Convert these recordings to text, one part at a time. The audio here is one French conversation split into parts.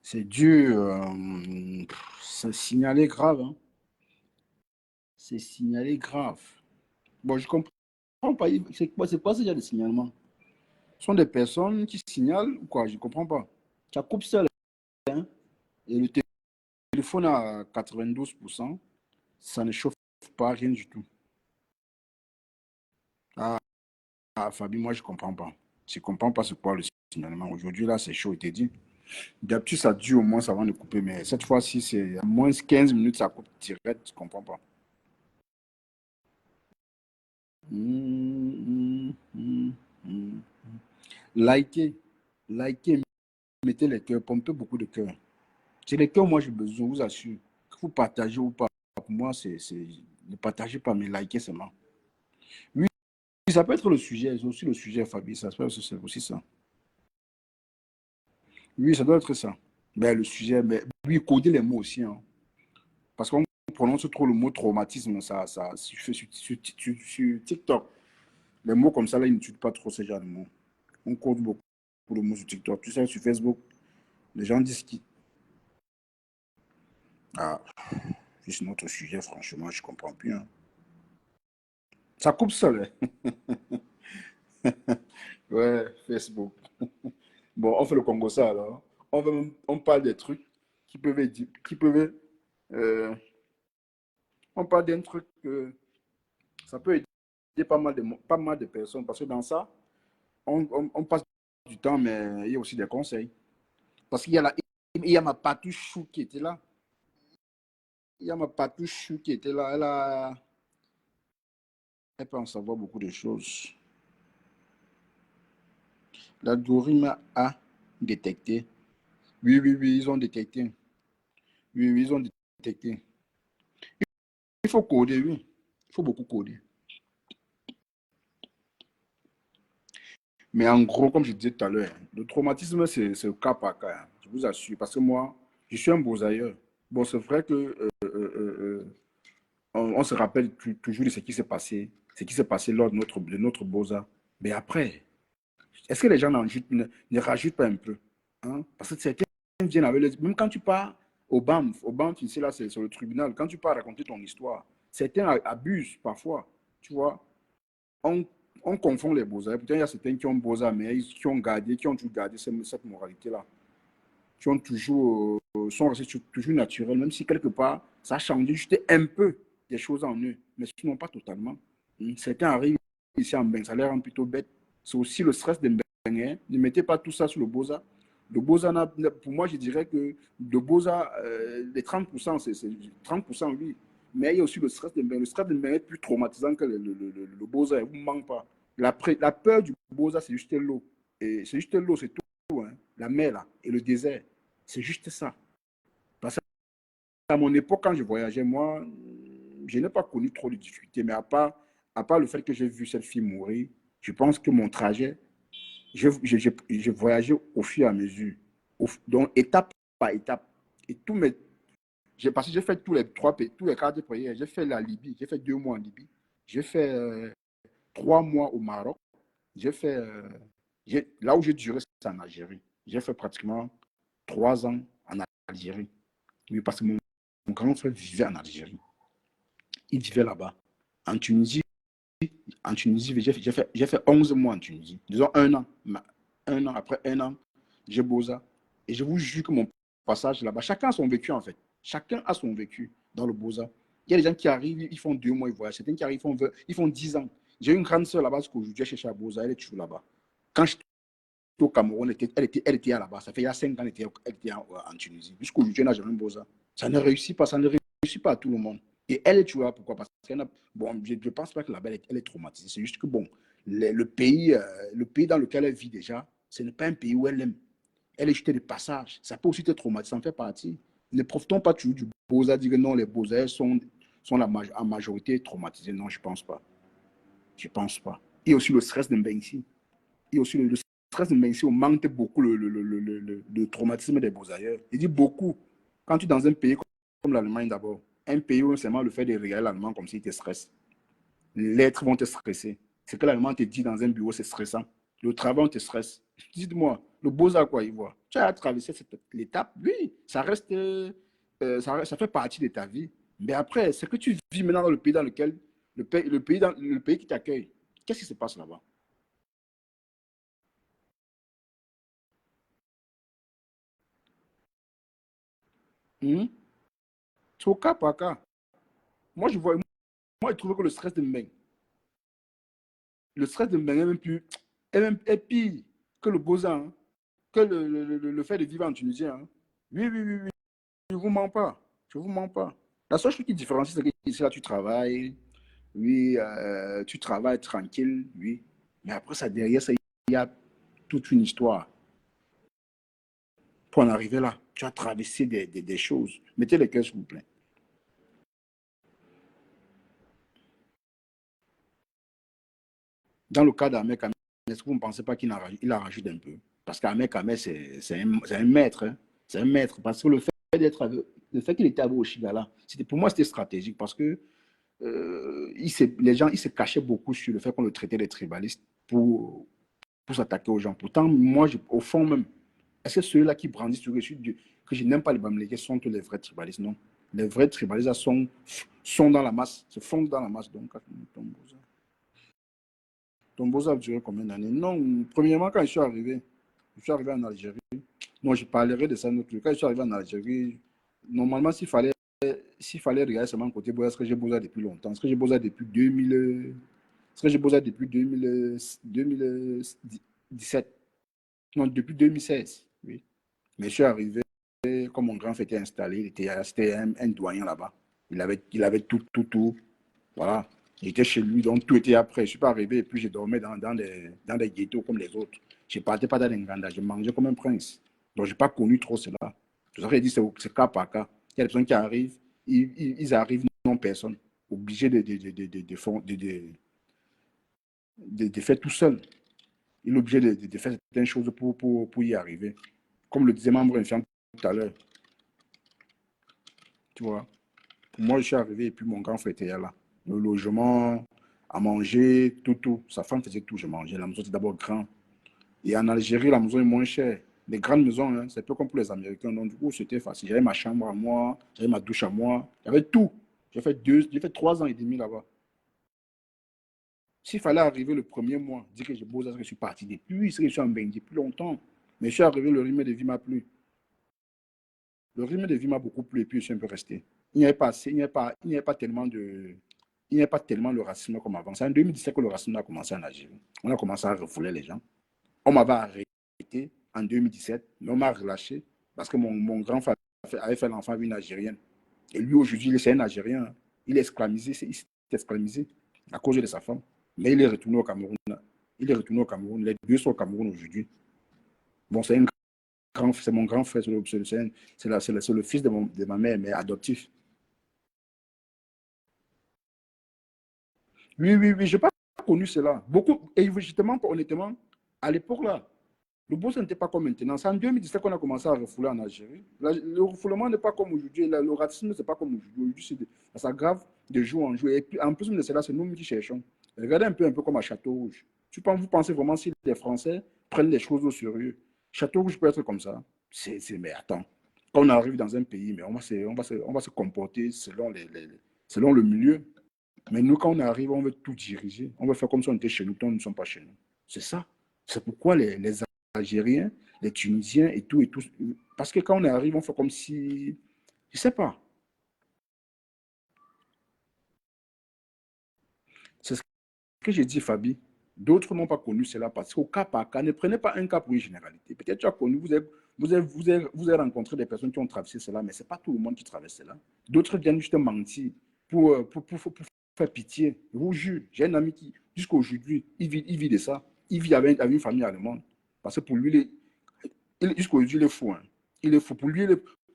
C'est dur. C'est signalé grave. Hein. C'est signalé grave. Bon, je comprends pas. C'est quoi ce genre de signalement? Ce sont des personnes qui signalent ou quoi? Je ne comprends pas. Tu coupes ça, hein, et le téléphone à 92%, ça ne chauffe pas, rien du tout. Ah, Fabi, moi, je ne comprends pas. Je ne comprends pas ce quoi le signalement. Aujourd'hui, là, c'est chaud, il t'est dit. D'habitude, ça dure au moins avant de couper, mais cette fois-ci, c'est à moins 15 minutes, ça coupe direct, je ne comprends pas. Hum, hum, hum. Likez, likez, mettez les cœurs, pompez beaucoup de cœurs. C'est les cœurs, moi, j'ai besoin, je vous assure. Que vous partagez ou pas, pour moi, ne partagez pas, mais likez seulement. Oui, ça peut être le sujet, c'est aussi le sujet, Fabi, ça peut être aussi ça. Oui, ça doit être ça. Mais le sujet, mais oui, coder les mots aussi, hein. Parce qu'on prononce trop le mot traumatisme, sur TikTok. Les mots comme ça, là, ils n'utilisent pas trop ce genre de mots. On code beaucoup de mots sur TikTok. Tu sais, sur Facebook, les gens disent qu'ils... Ah, juste notre sujet, franchement, je comprends plus. Hein. Ça coupe seul. Hein. Ouais, Facebook. Bon, on fait le Congo ça alors. On parle des trucs qui peuvent être, qui peuvent, euh, on parle d'un truc que ça peut aider pas mal de personnes parce que dans ça, on passe du temps, mais il y a aussi des conseils. Parce il y a ma patouche chou qui était là. Il y a ma patouche chou qui était là. Elle peut en savoir beaucoup de choses. La Dorime a détecté. Oui, oui, oui, ils ont détecté. Oui, oui, ils ont détecté. Il faut coder, oui. Il faut beaucoup coder. Mais en gros, comme je disais tout à l'heure, le traumatisme, c'est le cas par cas. Hein. Je vous assure. Parce que moi, je suis un beau-ailleurs. Bon, c'est vrai que on se rappelle toujours de ce qui s'est passé, ce qui s'est passé lors de notre Beaux-Arts. Mais après, est-ce que les gens ne rajoutent pas un peu? Hein? Parce que certains viennent avec même quand tu pars au BAMF ici, là, c'est sur le tribunal, quand tu pars raconter ton histoire, certains abusent parfois, tu vois. On, on confond les beaux-arts. Pourtant, il y a certains qui ont beaux-arts, mais qui ont toujours gardé cette moralité-là. Qui ont toujours, sont restés toujours naturels, même si quelque part, ça a changé juste un peu des choses en eux, mais sinon pas totalement. Certains arrivent ici en bain, ça les rend plutôt bêtes. C'est aussi le stress des bains. Hein. Ne mettez pas tout ça sur le Beaux-Arts. Le Beaux-Arts, pour moi, je dirais que le Beaux-Arts, les 30%, c'est 30%, oui. Mais il y a aussi le stress des bains. Le stress des bains est plus traumatisant que le Beaux-Arts. Il ne vous manque pas. La peur du Beaux-Arts, c'est juste l'eau. Et c'est juste l'eau, c'est tout. Hein. La mer, là, et le désert. C'est juste ça. Parce qu'à mon époque, quand je voyageais, moi, je n'ai pas connu trop de difficultés. Mais à part le fait que j'ai vu cette fille mourir, je pense que mon trajet, je voyageais au fur et à mesure. Donc, étape par étape. Et parce que j'ai fait tous les 4 pays. J'ai fait la Libye, j'ai fait 2 mois en Libye. J'ai fait 3 mois au Maroc. J'ai fait, là où j'ai duré, c'est en Algérie. J'ai fait pratiquement 3 ans en Algérie. Oui, parce que mon grand frère vivait en Algérie. Il vivait là-bas. En Tunisie, j'ai fait 11 mois en Tunisie. Disons 1 an. 1 an, après 1 an, j'ai Beaux-Arts. Et je vous jure que mon passage là-bas, chacun a son vécu en fait. Chacun a son vécu dans le Beaux-Arts. Il y a des gens qui arrivent, ils font 2 mois, ils voyagent. Certains qui arrivent, ils font 10 ans. J'ai une grande sœur là-bas, parce qu'aujourd'hui, elle cherche à Beaux-Arts, elle est toujours là-bas. Quand j'étais au Cameroun, elle était là-bas. Ça fait il y a 5 ans, elle était en Tunisie. Jusqu'aujourd'hui, elle n'a jamais Beaux-Arts. Ça ne réussit pas, ça ne réussit pas à tout le monde. Et elle est toujours là, pourquoi? Parce qu'elle a, bon, je ne pense pas que là-bas, elle est traumatisée. C'est juste que, bon, le pays dans lequel elle vit déjà, ce n'est pas un pays où elle aime. Elle est juste de passage. Ça peut aussi te traumatiser, ça en fait partie. Ne profitons pas toujours du Beaux-Arts, dire que non, les Beaux-Arts sont en majorité traumatisés. Non, je ne pense pas. Je ne pense pas. Il y a aussi le stress de ici. Il y a aussi le stress de ici, on manque beaucoup le traumatisme des Beaux-Arts. Il dit beaucoup. Quand tu es dans un pays comme l'Allemagne d'abord, un pays où seulement le fait de regarder l'allemand comme s'il te stresse. Les lettres vont te stresser. Ce que l'allemand te dit dans un bureau, c'est stressant. Le travail, on te stresse. Dites-moi, Le Beaux-Arts, quoi, il voit. Tu as traversé l'étape, oui, ça fait partie de ta vie. Mais après, c'est que tu vis maintenant dans le pays dans lequel, le pays qui t'accueille. Qu'est-ce qui se passe là-bas? Hmm? C'est au cas par cas. Moi, je trouvais que le stress de Mbeng est pire que le Beaux-Arts, hein, que le fait de vivre en Tunisie. Hein. Oui, oui, oui, oui, je ne vous mens pas. Je ne vous mens pas. La seule chose qui différencie, c'est que ici, là, tu travailles. Oui, tu travailles tranquille, oui. Mais après ça, derrière ça, il y a toute une histoire. Pour en arriver là, tu as traversé des choses. Mettez les cœurs, s'il vous plaît. Dans le cas d'Ahmed Kamel, est-ce que vous ne pensez pas il a rajouté un peu? Parce qu'Ahmed Kamel, c'est un maître. Hein. C'est un maître. Parce que le fait qu'il était avec Oshigala, pour moi, c'était stratégique. Parce que les gens, ils se cachaient beaucoup sur le fait qu'on le traitait des tribalistes pour s'attaquer aux gens. Pourtant, moi, au fond même, est-ce que ceux-là qui brandissent sur que je n'aime pas les Bamileke sont tous les vrais tribalistes? Non. Les vrais tribalistes sont dans la masse, se fondent dans la masse. Donc, Tomboza a duré combien d'années? Non, premièrement, quand je suis arrivé en Algérie. Non, je parlerai de ça notre Quand je suis arrivé en Algérie, normalement, s'il fallait regarder seulement côté Boza, est-ce que j'ai Boza depuis longtemps? Est-ce que j'ai Boza depuis 2000? Est-ce que j'ai Boza depuis 2017? Non, depuis 2016, oui. Mais je suis arrivé, comme mon grand frère était installé, c'était un doyen là-bas. Il avait tout, tout, tout. Voilà. J'étais chez lui, donc tout était après. Je ne suis pas arrivé et puis je dormais dans des ghettos comme les autres. Je ne partais pas dans les Nganda, je mangeais comme un prince. Donc, je n'ai pas connu trop cela. C'est ça que je dis, c'est cas par cas. Il y a des personnes qui arrivent, ils arrivent non personne, obligés de faire tout seul. Il est obligé de faire certaines choses pour y arriver. Comme le disait membre infirme tout à l'heure, tu vois. Pour moi, je suis arrivé et puis mon grand frère était là. Le logement, à manger, tout, tout. Sa femme faisait tout, je mangeais. La maison était d'abord grande. Et en Algérie, la maison est moins chère. Les grandes maisons, hein, c'est un peu comme pour les Américains. Donc, du coup, c'était facile. J'avais ma chambre à moi, j'avais ma douche à moi, j'avais tout. J'ai fait 3 ans et demi là-bas. S'il fallait arriver le premier mois, dire que j'ai beau, que je suis parti depuis, c'est que je suis en bain depuis longtemps. Mais je suis arrivé, le rythme de vie m'a plu. Le rythme de vie m'a beaucoup plu et puis je suis un peu resté. Il n'y avait pas assez, il n'y avait pas tellement de, il n'y a pas tellement le racisme comme avant. C'est en 2017 que le racisme a commencé en Algérie. On a commencé à refouler les gens. On m'avait arrêté en 2017, mais on m'a relâché parce que mon grand frère avait fait l'enfant avec une Algérienne. Et lui, aujourd'hui, c'est un Algérien. Il est esclamisé, il s'est esclamisé à cause de sa femme. Mais il est retourné au Cameroun. Il est retourné au Cameroun. Les deux sont au Cameroun aujourd'hui. Bon, c'est mon grand frère, c'est le fils de ma mère, mais adoptif. Oui, oui, oui, je n'ai pas connu cela. Beaucoup, et justement, honnêtement, à l'époque là, le bourse n'était pas comme maintenant. C'est en 2017 qu'on a commencé à refouler en Algérie. Le refoulement n'est pas comme aujourd'hui. Le racisme, ce n'est pas comme aujourd'hui. Aujourd'hui, ça s'aggrave de jour en jour. Et puis, en plus de cela, c'est nous qui cherchons. Regardez un peu comme à Château Rouge. Vous pensez vraiment si les Français prennent les choses au sérieux? Château Rouge peut être comme ça. Mais attends, quand on arrive dans un pays, mais on va se comporter selon le milieu. Mais nous, quand on arrive, on veut tout diriger. On veut faire comme si on était chez nous, tant nous ne sommes pas chez nous. C'est ça. C'est pourquoi les Algériens, les Tunisiens et tout, et tout. Parce que quand on arrive, on fait comme si. Je ne sais pas. C'est ce que j'ai dit, Fabi. D'autres n'ont pas connu cela parce qu'au cas par cas, ne prenez pas un cas pour une généralité. Peut-être tu as connu, vous avez rencontré des personnes qui ont traversé cela, mais ce n'est pas tout le monde qui traverse cela. D'autres viennent juste mentir pour faire pitié. Je vous jure, j'ai un ami qui, jusqu'à aujourd'hui, il vit de ça. Il vit avec une famille allemande. Parce que pour lui, jusqu'à aujourd'hui, il est fou. Hein. Il est fou. Pour lui,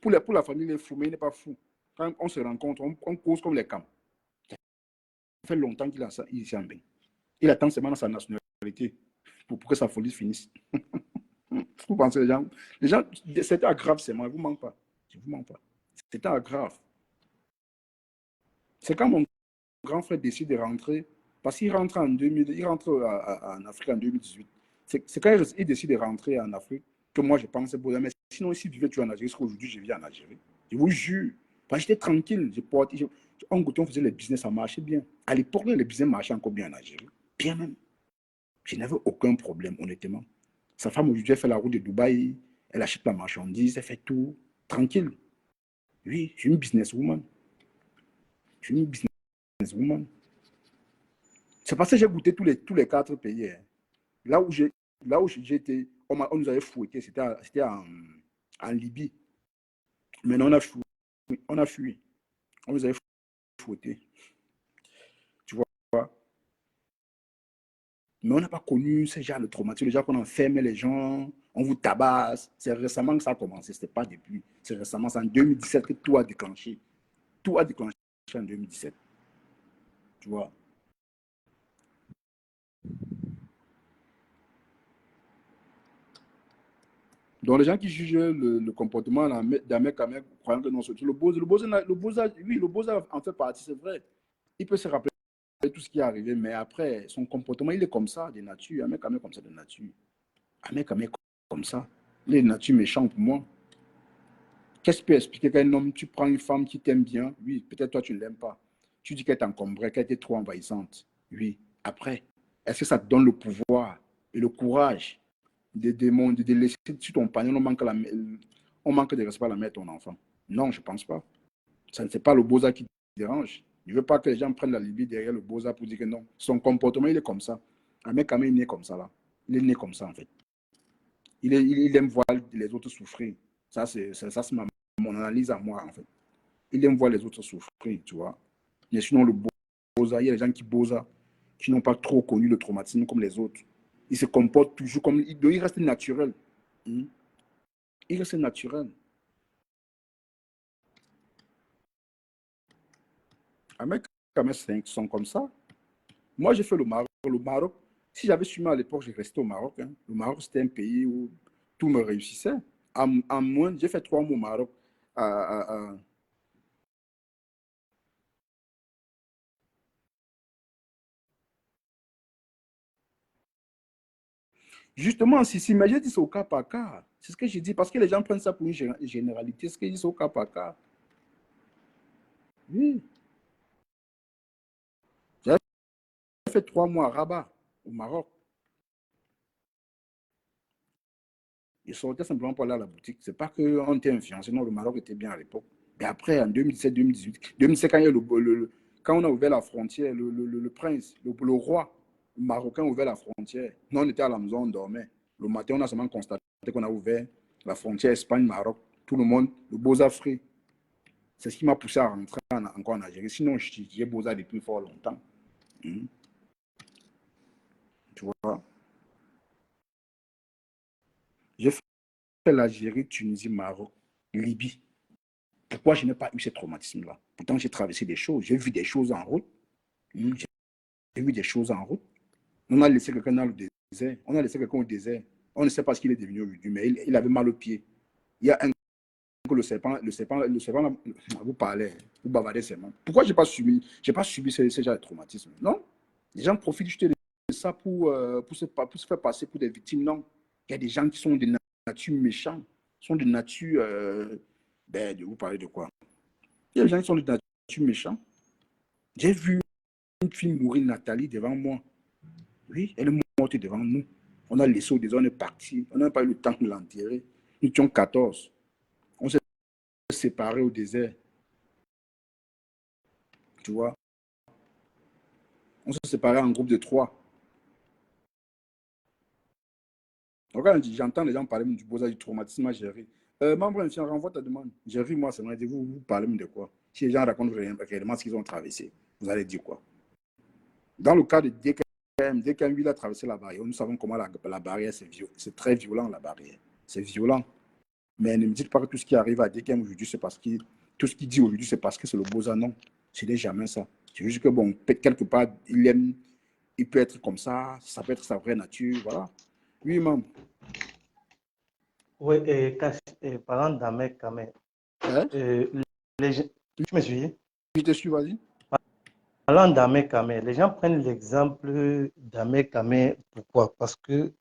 pour la famille, il est fou, mais il n'est pas fou. Quand on se rencontre, on cause comme les camps. Ça fait longtemps qu'il a ça, il s'est en bain. Il attend seulement sa nationalité pour que sa folie finisse. Vous pensez, les gens c'était aggrave, c'est moi, je ne vous manque pas. Je ne vous mens pas. C'était aggrave. C'est quand mon grand frère décide de rentrer, parce qu'il rentre en 2000, il rentre en Afrique en 2018. C'est quand il décide de rentrer en Afrique. que moi je pensais Boza. Mais sinon, si vivais tu en Algérie, c'est qu'aujourd'hui je vis en Algérie. Je vous jure. J'étais tranquille. En Coton, on faisait les business, ça marchait bien. À l'époque, les business marchaient encore bien en Algérie. Bien même. Je n'avais aucun problème, honnêtement. Sa femme, aujourd'hui, elle fait la route de Dubaï. Elle achète la marchandise, elle fait tout. Tranquille. Oui, je suis une businesswoman. Je suis une businesswoman. C'est parce que j'ai goûté tous les 4 pays. Hein. Là où j'ai été, on nous avait fouetté, c'était en Libye. Maintenant, on a fui. On a fui. On nous avait fouetté. Tu vois. Mais on n'a pas connu ce genre de traumatisme. Les gens qu'on enfermait les gens, on vous tabasse. C'est récemment que ça a commencé. Ce n'était pas depuis. C'est récemment, c'est en 2017 que tout a déclenché. Tout a déclenché en 2017. Tu vois. Donc, les gens qui jugent le comportement d'un mec à mec, croyant que non, c'est oui, le Boza en fait partie, c'est vrai. Il peut se rappeler tout ce qui est arrivé, mais après, son comportement, il est comme ça, de nature. Un mec à mec comme ça, de nature. Un mec à mec comme ça. Il est de nature méchant pour moi. Qu'est-ce que tu peux expliquer qu'un homme, tu prends une femme qui t'aime bien, oui, peut-être toi, tu ne l'aimes pas. Tu dis qu'elle t'encombrait, qu'elle était trop envahissante. Oui. Après, est-ce que ça te donne le pouvoir et le courage de laisser sur ton panier, on manque de respect à la mère de ton enfant? Non, je ne pense pas. Ça ne c'est pas le Boza qui te dérange. Je ne veux pas que les gens prennent la Libye derrière le Boza pour dire que non. Son comportement, il est comme ça. Un mec, quand même, il est né comme ça, là. Il est né comme ça, en fait. Il aime voir les autres souffrir. Ça, c'est mon analyse à moi, en fait. Il aime voir les autres souffrir, tu vois. Mais sinon, le Boza, il y a des gens qui Boza, qui n'ont pas trop connu le traumatisme comme les autres. Ils se comportent toujours comme. Il reste naturel. Hmm. Il reste naturel. Un mec, quand même, 5 sont comme ça. Moi, j'ai fait le Maroc. Le Maroc, si j'avais su à l'époque, j'ai resté au Maroc. Hein. Le Maroc, c'était un pays où tout me réussissait. En moins, j'ai fait 3 mois au Maroc. À, Justement, si mais j'ai dit c'est au cas par cas. C'est ce que j'ai dit, parce que les gens prennent ça pour une généralité. Ce que je dis, c'est au cas par cas. Oui. J'ai fait 3 mois à Rabat, au Maroc. Je sortais simplement pour aller à la boutique. C'est pas qu'on était influencé. Non, le Maroc était bien à l'époque. Mais après, en 2017, 2018, 2017, quand, quand on a ouvert la frontière, le prince, le roi marocain a ouvert la frontière. Nous, on était à la maison, on dormait. Le matin, on a seulement constaté qu'on a ouvert la frontière Espagne-Maroc. Tout le monde, le Beaux-Arts. C'est ce qui m'a poussé à rentrer encore en Algérie. Sinon, j'ai Beaux-Arts depuis fort longtemps. Hmm. Tu vois, j'ai fait l'Algérie, Tunisie, Maroc, Libye. Pourquoi je n'ai pas eu ce traumatisme-là? Pourtant, j'ai traversé des choses, j'ai vu des choses en route. J'ai vu des choses en route. On a laissé quelqu'un dans le désert. On a laissé quelqu'un au désert. On ne sait pas ce qu'il est devenu aujourd'hui, mais il avait mal au pied. Il y a un que le serpent, vous parlez, vous bavardez seulement. Pourquoi j'ai pas subi ce genre de traumatisme? Non. Les gens profitent juste de ça pour se faire passer pour des victimes. Non. Il y a des gens qui sont de nature méchants, sont de nature. Vous parlez de quoi? Il y a des gens qui sont de nature méchants. J'ai vu une fille mourir, Nathalie, devant moi. Oui, elle est morte devant nous. On a laissé au désert, on est parti. On n'a pas eu le temps de l'enterrer. Nous étions 14. On s'est séparés au désert. Tu vois, on s'est séparés en groupe de 3. Donc, quand j'entends les gens parler du beau-âge, du traumatisme, j'ai ri. Membre, je renvoie ta demande. J'ai ri, moi, c'est vrai. Vous parlez de quoi? Si les gens racontent réellement ce qu'ils ont traversé, vous allez dire quoi? Dans le cas de DKM, lui, il a traversé la barrière. Nous savons comment la barrière, c'est très violent, la barrière. C'est violent. Mais ne me dites pas que tout ce qui arrive à DKM aujourd'hui, c'est parce qu'il. Tout ce qu'il dit aujourd'hui, c'est parce que c'est le beau-âge. Non, ce n'est jamais ça. C'est juste que, bon, quelque part, il peut être comme ça peut être sa vraie nature, voilà. Oui, maman. Oui, parlant d'Ahmed Kamel, Hein? les gens, tu me suis? Je te suis, vas-y. Parlant d'Ahmed Kamel, les gens prennent l'exemple d'Ahmed Kamel. Pourquoi? Parce que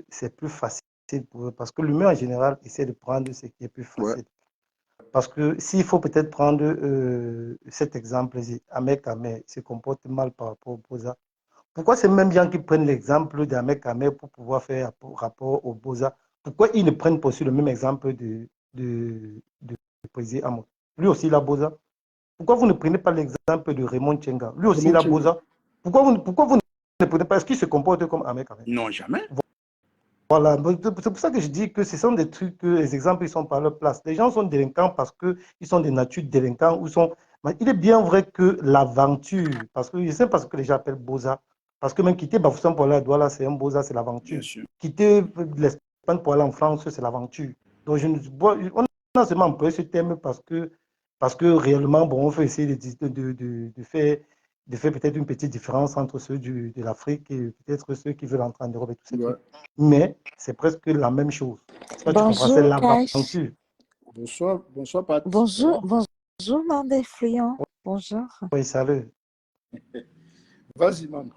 c'est plus facile pour eux. Parce que l'humain, en général, essaie de prendre ce qui est plus Ouais. facile. Parce que s'il faut peut-être prendre cet exemple, Ahmed Ahmed se comporte mal par rapport au Boza. Pourquoi ces mêmes gens qui prennent l'exemple d'Ahmed Ahmed pour pouvoir faire rapport au Boza, pourquoi ils ne prennent pas aussi le même exemple de Président Amo? Lui aussi, il a Boza. Pourquoi vous ne prenez pas l'exemple de Raymond Tchenga? Lui aussi, il Raymond a Tchenga. Boza. Pourquoi vous ne prenez pas? Est-ce qu'il se comporte comme Ahmed Ahmed? Non, jamais. Voilà, c'est pour ça que je dis que ce sont des trucs, que les exemples, ils sont par leur place. Les gens sont délinquants parce qu'ils sont de nature délinquants ou sont. Mais il est bien vrai que l'aventure, parce que je sais pas ce que les gens appellent Boza, parce que même quitter Bafoussam pour aller à Douala, c'est un Boza, c'est Bien l'aventure. sûr. Quitter l'Espagne pour aller en France, c'est l'aventure. Donc, on a seulement employé ce terme parce que réellement, bon, on veut essayer de faire peut-être une petite différence entre ceux de l'Afrique et peut-être ceux qui veulent entrer en Europe et tous ces Ouais. trucs. Mais c'est presque la même chose. C'est pas, tu comprends, c'est Bonjour, Cash. l'aventure. Bonsoir, bonsoir, Pat. Ça Bonjour, va? bonjour, l'un des fluents. Bonjour. Oui, salut. Vas-y, man.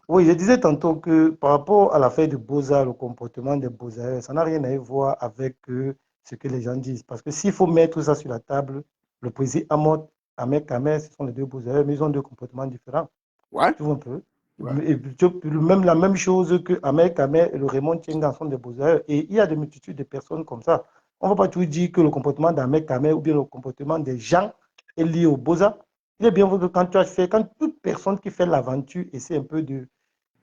Oui, je disais tantôt que par rapport à l'affaire de Beaux-Arts, le comportement des Beaux-Arts, ça n'a rien à voir avec ce que les gens disent. Parce que s'il faut mettre ça sur la table, le président Ahmed, Ahmed Kamer, ce sont les deux Beaux-Arts, mais ils ont deux comportements différents. Ouais. Tu vois un peu. Ouais. Et même la même chose que Ahmed Kamer et le Raymond Tchenga sont des Beaux-Arts. Et il y a des multitudes de personnes comme ça. On ne va pas toujours dire que le comportement d'Ahmed Kamer ou bien le comportement des gens est lié aux Beaux-Arts. Il est bien vrai que quand toute personne qui fait l'aventure essaie un peu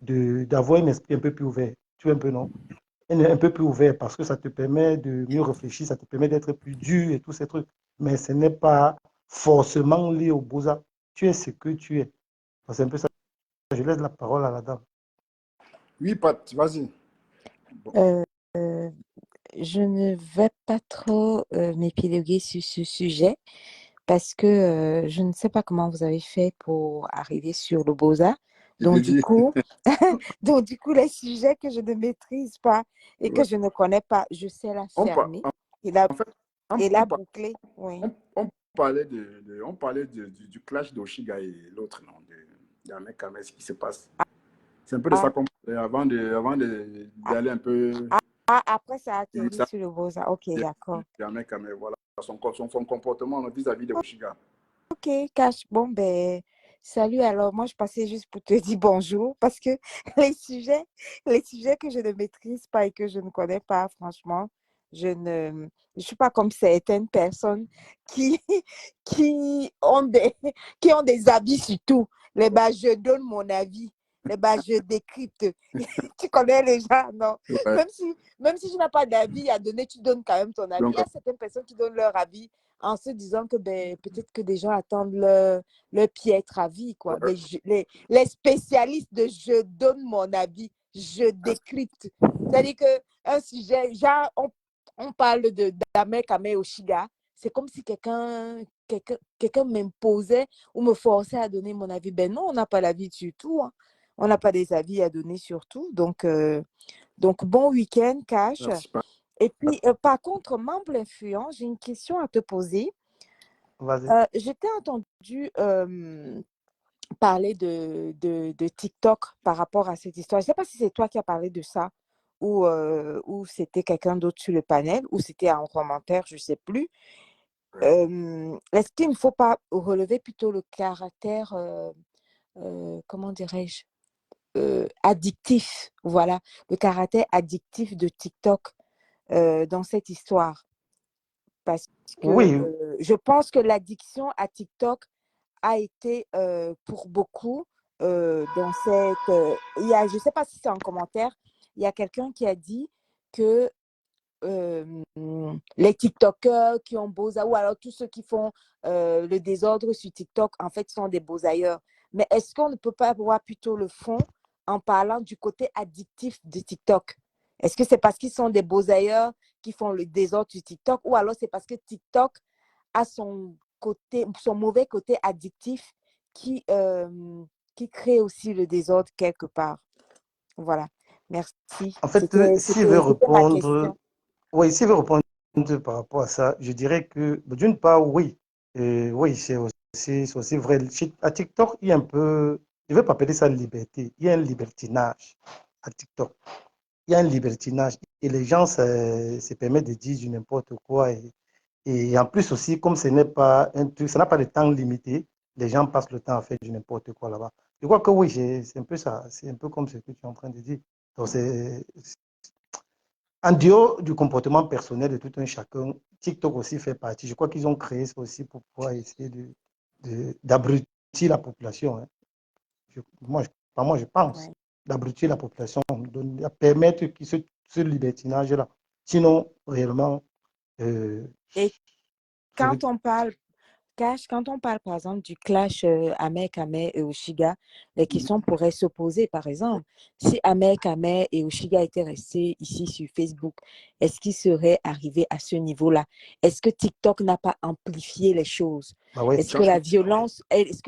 d'avoir un esprit un peu plus ouvert. Tu vois un peu, non? Un peu plus ouvert parce que ça te permet de mieux réfléchir, ça te permet d'être plus dur et tous ces trucs. Mais ce n'est pas forcément lié au Beaux-Arts. Tu es ce que tu es. C'est un peu ça. Je laisse la parole à la dame. Oui, Pat, vas-y. Bon. Euh, euh, je ne vais pas trop m'épiloguer sur ce sujet parce que je ne sais pas comment vous avez fait pour arriver sur le Beaux-Arts. Je te Donc du dis, coup, les sujets que je ne maîtrise pas et que ouais. je ne connais pas, je sais la On, par- fermer et la, en fait, et la on, boucler. Oui. on parlait, on parlait du clash d'Oshiga et l'autre, non, d'Ahmed Kamer, ce qui se passe. C'est un peu de ça Ah, qu'on parlait avant ah, d'aller un peu. après, ça a atterri Ça, sur le Beaux-Arts. Ok, d'accord. Ahmed Kamer, voilà. Son comportement vis-à-vis de Oshiga. Ok, Cash. Bon, ben, salut. Alors, moi, je passais juste pour te dire bonjour parce que les sujets, les sujets que je ne maîtrise pas et que je ne connais pas, franchement, je suis pas comme certaines personnes qui, qui ont des, qui ont des avis sur tout. Ben, je donne mon avis. Ben, je décrypte. Tu connais les gens, non? Ouais. Même si je n'ai pas d'avis à donner, tu donnes quand même ton avis. Il Donc, y a certaines personnes qui donnent leur avis en se disant que ben, peut-être que des gens attendent leur piètre avis, quoi. ouais. Mais les spécialistes de je donne mon avis, je décrypte. C'est-à-dire qu'un sujet, genre, on parle d'Ahmed Kameh Oshiga, c'est comme si quelqu'un m'imposait ou me forçait à donner mon avis. Ben non, on n'a pas l'avis sur tout, hein. On n'a pas des avis à donner sur tout. Donc bon week-end, Cash. Merci, Pat. Et puis, par contre, membre influent, j'ai une question à te poser. Vas-y. Je t'ai entendu parler de TikTok par rapport à cette histoire. Je ne sais pas si c'est toi qui as parlé de ça ou c'était quelqu'un d'autre sur le panel ou c'était un commentaire, je ne sais plus. Est-ce qu'il ne faut pas relever plutôt le caractère, comment dirais-je, addictif, voilà, le caractère addictif de TikTok dans cette histoire? Parce que Oui, je pense que l'addiction à TikTok a été pour beaucoup dans cette. Je ne sais pas si c'est en commentaire, il y a quelqu'un qui a dit que euh, les TikTokers qui ont beaux ou alors tous ceux qui font le désordre sur TikTok, en fait, sont des beaux ailleurs. Mais est-ce qu'on ne peut pas voir plutôt le fond en parlant du côté addictif de TikTok? Est-ce que c'est parce qu'ils sont des beaux ailleurs qui font le désordre sur TikTok ou alors c'est parce que TikTok a son mauvais côté addictif qui crée aussi le désordre quelque part? Voilà. Merci. en fait, s'il veut C'était ma répondre, question. oui, s'il veut répondre par rapport à ça, je dirais que, d'une part, oui. Oui, c'est aussi vrai. À TikTok, il y a un peu, je ne vais pas appeler ça liberté, il y a un libertinage à TikTok. il y a un libertinage et les gens se permettent de dire du n'importe quoi. Et en plus aussi, comme ce n'est pas un truc, ça n'a pas de temps limité, les gens passent le temps à faire du n'importe quoi là-bas. Je crois que oui, c'est un peu ça, c'est un peu comme ce que tu es en train de dire. Donc, en dehors du comportement personnel de tout un chacun, TikTok aussi fait partie. Je crois qu'ils ont créé ça aussi pour pouvoir essayer d'abrutir la population. Hein. Moi, je pense, Ouais. d'abrutir la population, de permettre ce libertinage-là. Sinon, réellement, euh, Et je veux quand on parle quand on parle par exemple du clash Ahmed Kameh et Oshiga, les questions pourraient se poser. Par exemple, si Ahmed Kameh et Oshiga étaient restés ici sur Facebook, est-ce qu'ils seraient arrivés à ce niveau-là? Est-ce que TikTok n'a pas amplifié les choses? bah ouais. Est-ce que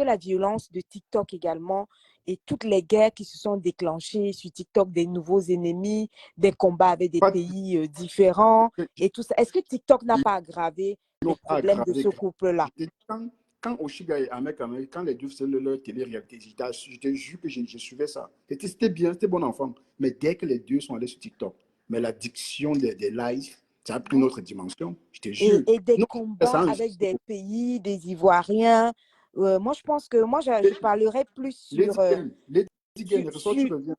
la violence de TikTok également et toutes les guerres qui se sont déclenchées sur TikTok, des nouveaux ennemis, des combats avec des Pas pays différents et tout ça, est-ce que TikTok n'a pas aggravé les problèmes de aggravé. ce couple-là? Quand Oshiga et Ahmed Kamel, quand les deux faisaient leur télé-réalité, je te jure que je suivais ça. C'était bien, c'était bon enfant. Mais dès que les deux sont allés sur TikTok, mais l'addiction des lives, ça a pris une autre dimension. Je te jure. Et des Non, combats ça, avec des pays, des Ivoiriens. Moi, je pense que moi, je parlerai plus sur, Lady Gain, ressort, tu sur reviens.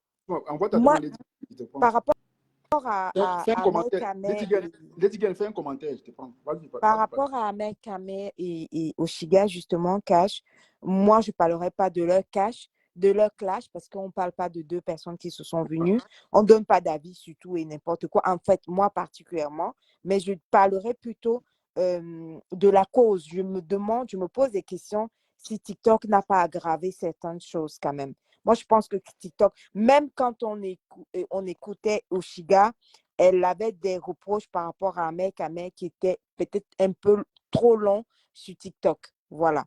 Envoie ta moi, demande, Lady Gain, je te prends. par rapport à Fais un Ahmed commentaire. Kameh Lady Gain, fais un commentaire, je te prends. Vas-y, par vas-y. rapport à Ahmed Kameh et Oshiga, justement, Cash, moi, je ne parlerai pas de leur clash, parce qu'on ne parle pas de deux personnes qui se sont venues. On ne donne pas d'avis sur tout et n'importe quoi. En fait, moi particulièrement, mais je parlerai plutôt de la cause. Je me pose des questions si TikTok n'a pas aggravé certaines choses quand même. Moi, je pense que TikTok, même quand on écoutait Oshiga, elle avait des reproches par rapport à un mec qui était peut-être un peu trop long sur TikTok. Voilà.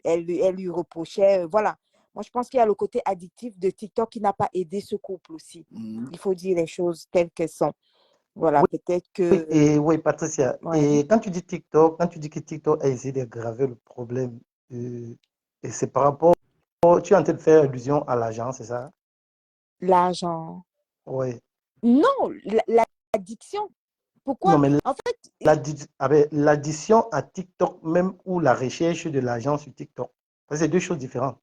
Elle lui reprochait, voilà. Moi, je pense qu'il y a le côté addictif de TikTok qui n'a pas aidé ce couple aussi. Mhm. Il faut dire les choses telles qu'elles sont. Voilà, Oui, peut-être oui, que... et oui, Patricia. Ouais. Et quand tu dis TikTok, quand tu dis que TikTok a essayé d'aggraver le problème, et c'est par rapport, tu es en train de faire allusion à l'agence, c'est ça? L'argent. Oui. Non, l'addiction. Non, Pourquoi? mais En fait, l'addition à TikTok même ou la recherche de l'argent sur TikTok, ça, c'est deux choses différentes.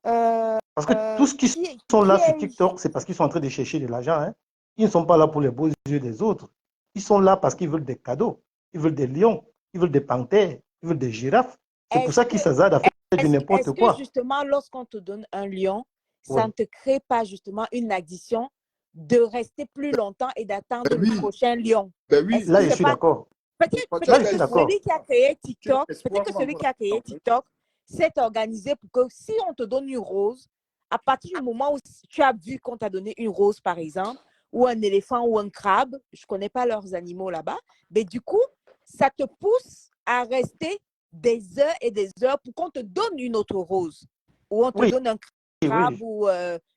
euh, Parce que tous ceux qui sont qui là sur est... TikTok, c'est parce qu'ils sont en train de chercher de l'argent. Hein. Ils ne sont pas là pour les beaux yeux des autres. Ils sont là parce qu'ils veulent des cadeaux. Ils veulent des lions. Ils veulent des panthères. Ils veulent des girafes. C'est pour Est-ce ça que, qu'ils s'hasardent à faire du est-ce n'importe que quoi. justement, lorsqu'on te donne un lion, ça Oui, ne te crée pas justement une addiction de rester plus longtemps et d'attendre Ben le oui, prochain lion? ben Est-ce oui. que là, je c'est suis pas... d'accord. Tu as Là, Peut-être je de suis que d'accord. celui qui a créé tu as de TikTok, peut-être l'espoir que qu'on celui envoie qui a créé l'argent. TikTok s'est organisé pour que si on te donne une rose, à partir du moment où tu as vu qu'on t'a donné une rose, par exemple, ou un éléphant ou un crabe, je ne connais pas leurs animaux là-bas, mais du coup, ça te pousse à rester des heures et des heures pour qu'on te donne une autre rose, ou on te Oui, donne un crabe oui. ou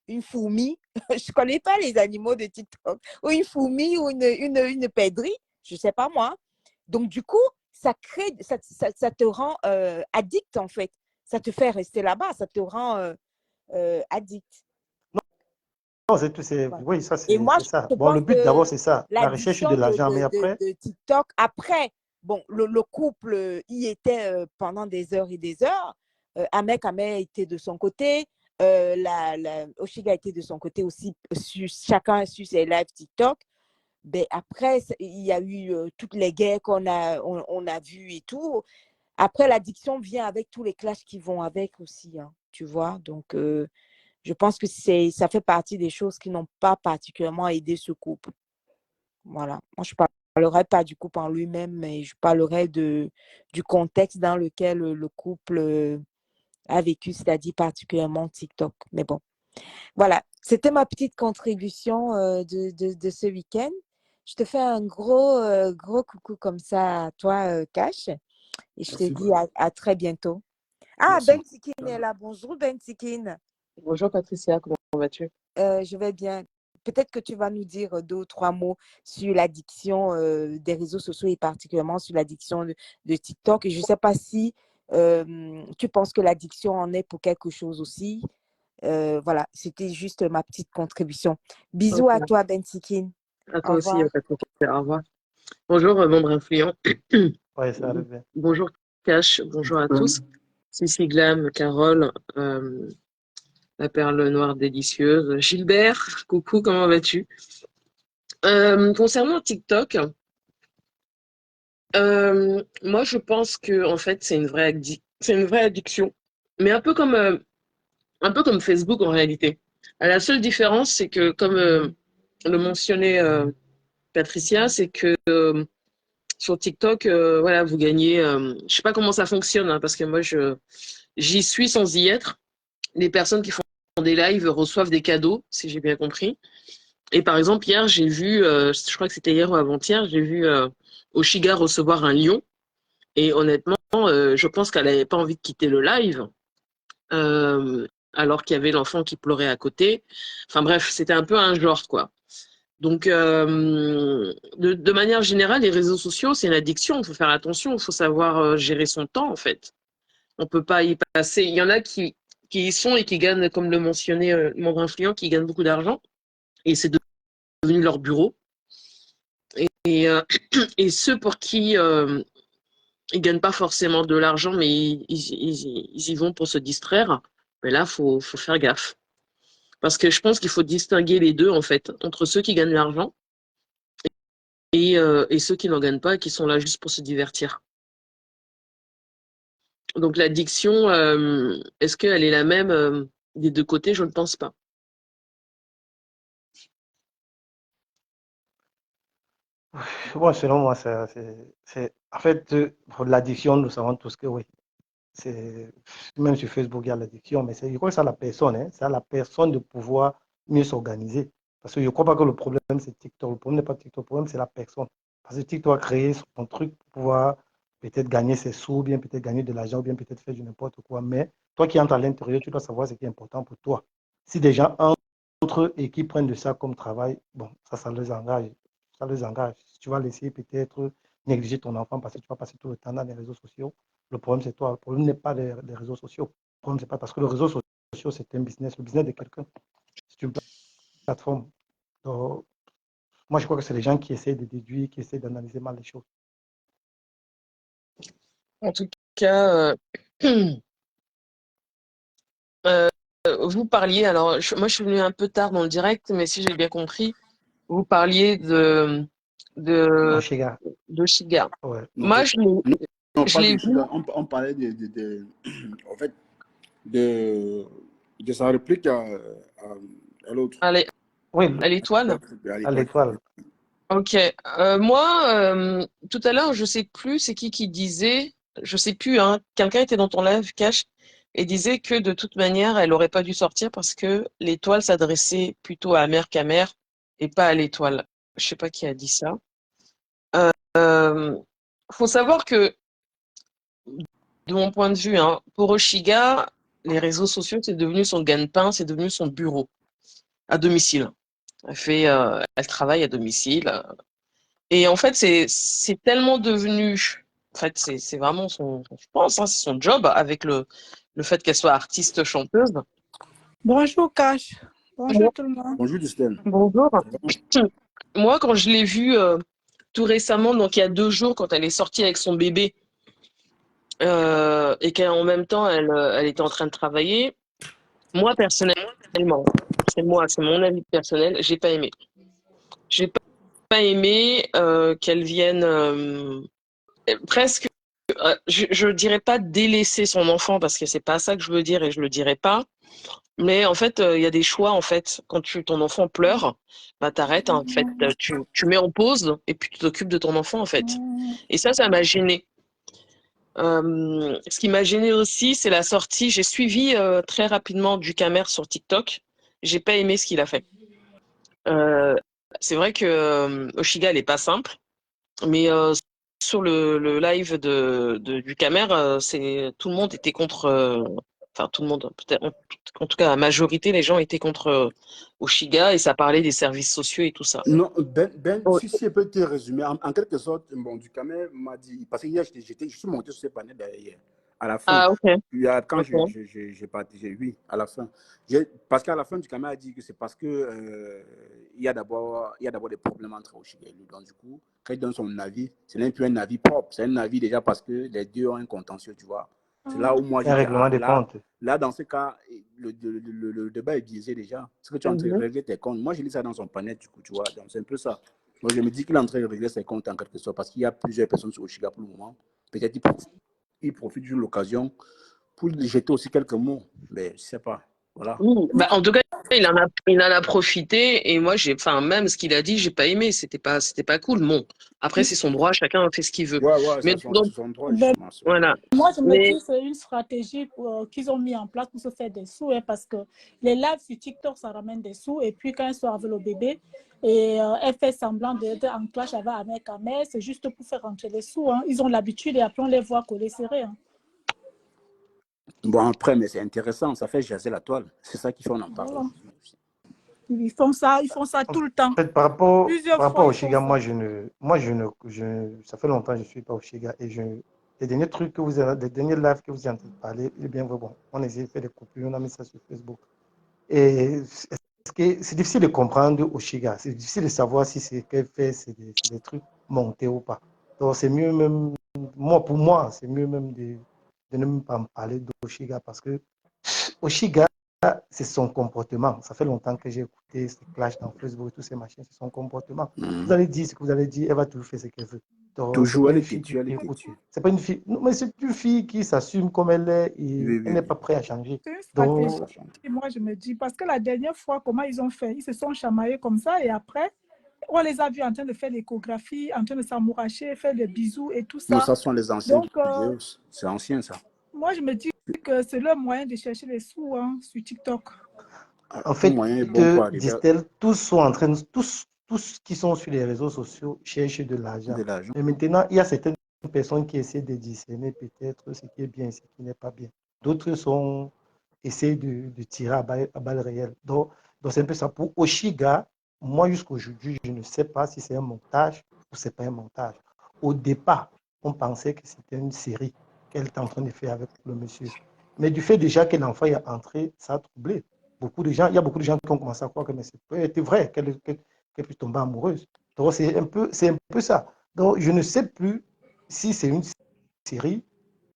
une fourmi. Je ne connais pas les animaux de TikTok, ou une fourmi ou une pèderie, je ne sais pas moi. Donc, du coup, ça te rend addict, en fait. Ça te fait rester là-bas, ça te rend addict. Non, Voilà. oui, ça, Et moi, c'est ça. je Bon, le pense but d'abord, que c'est ça. La recherche de l'addiction l'argent. Mais après, de TikTok, après, bon, le couple y était pendant des heures et des heures. Ahmed était de son côté. Oshiga était de son côté aussi. Chacun a su ses lives TikTok. Ben, après, il y a eu toutes les guerres on a vues et tout. Après, l'addiction vient avec tous les clashs qui vont avec aussi, hein, tu vois. Donc, je pense que ça fait partie des choses qui n'ont pas particulièrement aidé ce couple. Voilà. Moi, je ne parlerai pas du couple en lui-même, mais je parlerai du contexte dans lequel le couple a vécu, c'est-à-dire particulièrement TikTok. Mais bon, voilà. C'était ma petite contribution de ce week-end. Je te fais un gros coucou comme ça à toi, Cash. Et je te Merci, dis à très bientôt. Ah, merci. Ben Tikin est là. Bonjour, Ben Tikin. Bonjour Patricia, comment vas-tu? Je vais bien. Peut-être que tu vas nous dire deux ou trois mots sur l'addiction des réseaux sociaux et particulièrement sur l'addiction de TikTok. Et je ne sais pas si tu penses que l'addiction en est pour quelque chose aussi. Voilà, c'était juste ma petite contribution. Bisous Ok. à toi, Bensikin. À Au toi aussi, revoir. Patrick. Au revoir. Bonjour, membre influent. Ouais, ça arrive bien. Bonjour, Cash. Bonjour à tous. Cici Glam, Carole, la perle noire délicieuse. Gilbert, coucou, comment vas-tu? Concernant TikTok, moi, je pense que en fait, c'est une vraie addiction, mais un peu comme Facebook en réalité. La seule différence, c'est que, comme le mentionnait Patricia, c'est que sur TikTok, voilà, vous gagnez. Je sais pas comment ça fonctionne, hein, parce que moi, j'y suis sans y être. Les personnes qui font des lives reçoivent des cadeaux, si j'ai bien compris. Et par exemple, hier, j'ai vu, je crois que c'était hier ou avant-hier, j'ai vu Oshiga recevoir un lion. Et honnêtement, je pense qu'elle n'avait pas envie de quitter le live, euh, alors qu'il y avait l'enfant qui pleurait à côté. Enfin bref, c'était un peu un genre, quoi. Donc, de manière générale, les réseaux sociaux, c'est une addiction. Il faut faire attention, il faut savoir gérer son temps, en fait. On peut pas y passer. Il y en a qui y sont et qui gagnent, comme le mentionnait membre influent, qui gagnent beaucoup d'argent. Et c'est devenu leur bureau. Et ceux pour qui ils gagnent pas forcément de l'argent, mais ils y vont pour se distraire. Mais là, faut faire gaffe. Parce que je pense qu'il faut distinguer les deux, en fait, entre ceux qui gagnent de l'argent et ceux qui n'en gagnent pas et qui sont là juste pour se divertir. Donc l'addiction, est-ce qu'elle est la même des deux côtés? Je ne pense pas. Moi, selon moi, en fait, pour l'addiction, nous savons tous que oui. Même sur Facebook, il y a l'addiction, mais je crois que c'est à la personne, hein, c'est à la personne de pouvoir mieux s'organiser. Parce que je ne crois pas que le problème, c'est TikTok. Le problème n'est pas TikTok, le problème, c'est la personne. Parce que TikTok a créé son truc pour pouvoir peut-être gagner ses sous, ou bien peut-être gagner de l'argent, ou bien peut-être faire du n'importe quoi. Mais toi qui entres à l'intérieur, tu dois savoir ce qui est important pour toi. Si des gens entrent et qui prennent de ça comme travail, bon, ça les engage. Ça les engage. Si tu vas laisser peut-être négliger ton enfant parce que tu vas passer tout le temps dans les réseaux sociaux, le problème, c'est toi. Le problème n'est pas les réseaux sociaux. Le problème, c'est pas parce que les réseaux sociaux, c'est un business. Le business de quelqu'un, c'est une plateforme. Donc, moi, je crois que c'est les gens qui essaient de déduire, qui essaient d'analyser mal les choses. En tout cas, euh, vous parliez, alors moi je suis venue un peu tard dans le direct, mais si j'ai bien compris, vous parliez de, Oshiga, de Shiga. ouais. Non, Moi, non, je pas l'ai de vu. Chida. On parlait en fait, de, de sa réplique à l'autre. Allez, Oui, à l'étoile. À à l'étoile. l'étoile. Ok. Moi, tout à l'heure, je sais plus, c'est qui disait, je sais plus, hein, quelqu'un était dans ton live cash et disait que de toute manière, elle aurait pas dû sortir parce que l'étoile s'adressait plutôt à mère qu'à mère et pas à l'étoile. Je sais pas qui a dit ça. Euh, faut savoir que, de mon point de vue, hein, pour Oshiga, les réseaux sociaux, c'est devenu son gagne-pain, c'est devenu son bureau à domicile. Elle travaille à domicile. Et en fait, c'est tellement devenu, en fait, c'est vraiment je pense, hein, c'est son job avec le fait qu'elle soit artiste chanteuse. Bonjour Cash. Bonjour tout le monde. Bonjour, Justine. Bonjour. Moi, quand je l'ai vue tout récemment, donc il y a 2 jours, quand elle est sortie avec son bébé et qu'en même temps, elle était en train de travailler, moi, personnellement, c'est mon avis personnel, j'ai pas aimé. J'ai pas aimé qu'elle vienne presque, je dirais pas délaisser son enfant parce que c'est pas ça que je veux dire et je le dirais pas. Mais en fait, il y a des choix en fait. Quand ton enfant pleure, bah t'arrêtes en fait, tu mets en pause et puis tu t'occupes de ton enfant en fait. Et ça m'a gênée. Ce qui m'a gênée aussi, c'est la sortie. J'ai suivi très rapidement du Camer sur TikTok. J'ai pas aimé ce qu'il a fait. Euh, c'est vrai que Oshiga, elle est pas simple. Mais sur le live du Camer, tout le monde était contre. Enfin, tout le monde, peut-être, en tout cas, la majorité, les gens étaient contre Oshiga et ça parlait des services sociaux et tout ça. Non, Oh, si elle peut te résumer, en quelque sorte, bon, du Camer m'a dit, parce que hier, je suis monté sur ses panneaux d'ailleurs. À la fin, Ah, ok. quand Ok. j'ai partagé, oui, à la fin. Parce qu'à la fin, du Cameroun a dit que c'est parce que il y a d'abord des problèmes entre Oshiga et lui. Donc, du coup, quand il donne son avis, ce n'est plus un avis propre. C'est un avis déjà parce que les deux ont un contentieux, tu vois. C'est là où moi, j'ai Un dit, règlement des comptes. là, dans ce cas, le débat est biaisé déjà. Ce que tu es en train de Mhm. régler tes comptes. Moi, j'ai lu ça dans son panel, du coup, tu vois. Donc, c'est un peu ça. Donc, je me dis qu'il est en train de régler ses comptes en quelque sorte parce qu'il y a plusieurs personnes sur Oshiga pour le moment. Peut-être il profite d'une occasion pour lui jeter aussi quelques mots. Mais je ne sais pas. Voilà. Oui, Moi, bah, en tout cas, il en a profité et moi, enfin, même ce qu'il a dit, j'ai pas aimé. C'était pas cool. Bon, après, c'est son droit, chacun fait ce qu'il veut. Ouais, ouais, Mais donc, c'est son droit, Ben, justement. C'est voilà. moi, je me Mais dis que c'est une stratégie qu'ils ont mis en place pour se faire des sous, hein, parce que les lives sur TikTok, ça ramène des sous. Et puis, quand elle sort avec le bébé, et elle fait semblant d'être en clash avec Ahmed Ahmed, c'est juste pour faire rentrer les sous. Hein. Ils ont l'habitude et après, on les voit coller serré. Hein. Bon, après, mais c'est intéressant. Ça fait jaser la toile. C'est ça qui fait on en parle Voilà. aujourd'hui aussi. Ils font ça En tout le temps. fait, Plusieurs par rapport fois, au ils font Shiga, ça. ça fait longtemps que je ne suis pas au Shiga et les derniers trucs les derniers lives que vous êtes en train de parler, il est bien vrai, bon, on a essayé de faire des coupures, on a mis ça sur Facebook. Et c'est difficile de comprendre au Shiga, c'est difficile de savoir si ce qu'elle fait, c'est des trucs montés ou pas. Donc, c'est mieux même, pour moi, c'est mieux même de ne même pas me parler d'Oshiga parce que Oshiga, c'est son comportement. Ça fait longtemps que j'ai écouté ces clashs dans Facebook et tous ces machins, c'est son comportement. Vous allez dire ce que vous allez dire, elle va toujours faire ce qu'elle veut. Donc, c'est Toujours, pas elle une est fille têtue, elle est qui écoute. têtue. C'est pas une fille, non, mais c'est une fille qui s'assume comme elle est et Oui, elle oui, n'est oui. pas prête à changer. C'est une Ouais, stratégie. Donc, ça change. Et moi, je me dis, parce que la dernière fois, comment ils ont fait? Ils se sont chamaillés comme ça et après, on les a vus en train de faire l'échographie, en train de s'amouracher, faire des bisous et tout Non, ça. ça sont les anciennes Donc, vidéos. C'est ancien, ça. moi, je me dis que c'est leur moyen de chercher les sous hein, sur TikTok. en Tout fait, moyen est bon pour arriver à disent-elles, tous qui sont sur les réseaux sociaux cherchent de l'argent. de l'argent. Mais maintenant, il y a certaines personnes qui essaient de discerner peut-être ce qui est bien et ce qui n'est pas bien. D'autres essaient de tirer à balles réelles. Donc c'est un peu ça. Pour Oshiga, moi, jusqu'aujourd'hui, je ne sais pas si c'est un montage ou c'est pas un montage. Au départ, on pensait que c'était une série qu'elle est en train de faire avec le monsieur. Mais du fait déjà que l'enfant est entré, ça a troublé il y a beaucoup de gens qui ont commencé à croire que c'est peut être vrai qu'elle puisse tomber amoureuse. Donc c'est un peu ça. Donc je ne sais plus si c'est une série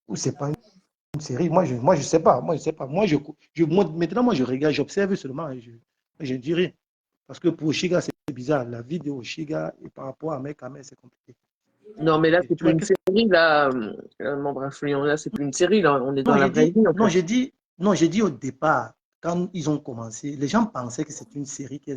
ou c'est pas une série. Moi je sais pas. Moi je sais pas. Maintenant moi je regarde, j'observe seulement et je dis rien. Parce que pour Oshiga c'est bizarre. La vie de Oshiga et par rapport à Mekame c'est compliqué. C'est non, mais là, compliqué. c'est Tu plus vois, une série, là, membre influent. Là, c'est plus une série, là. On est dans non, la vraie vie, en non, fait. j'ai dit au départ, quand ils ont commencé, les gens pensaient que c'était une série qu'eux,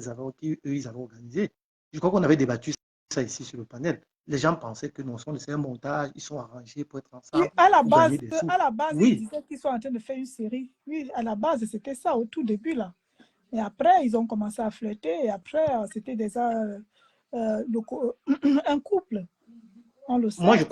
ils avaient organisée. Je crois qu'on avait débattu ça ici sur le panel. Les gens pensaient que non, c'est un montage, ils sont arrangés pour être Oui, ensemble, pour gagner des sous. à la base, ils Oui, disaient qu'ils sont en train de faire une série. Oui, à la base, c'était ça au tout début, là. Et après, ils ont commencé à flirter. Et après, c'était déjà un couple. On le moi sait.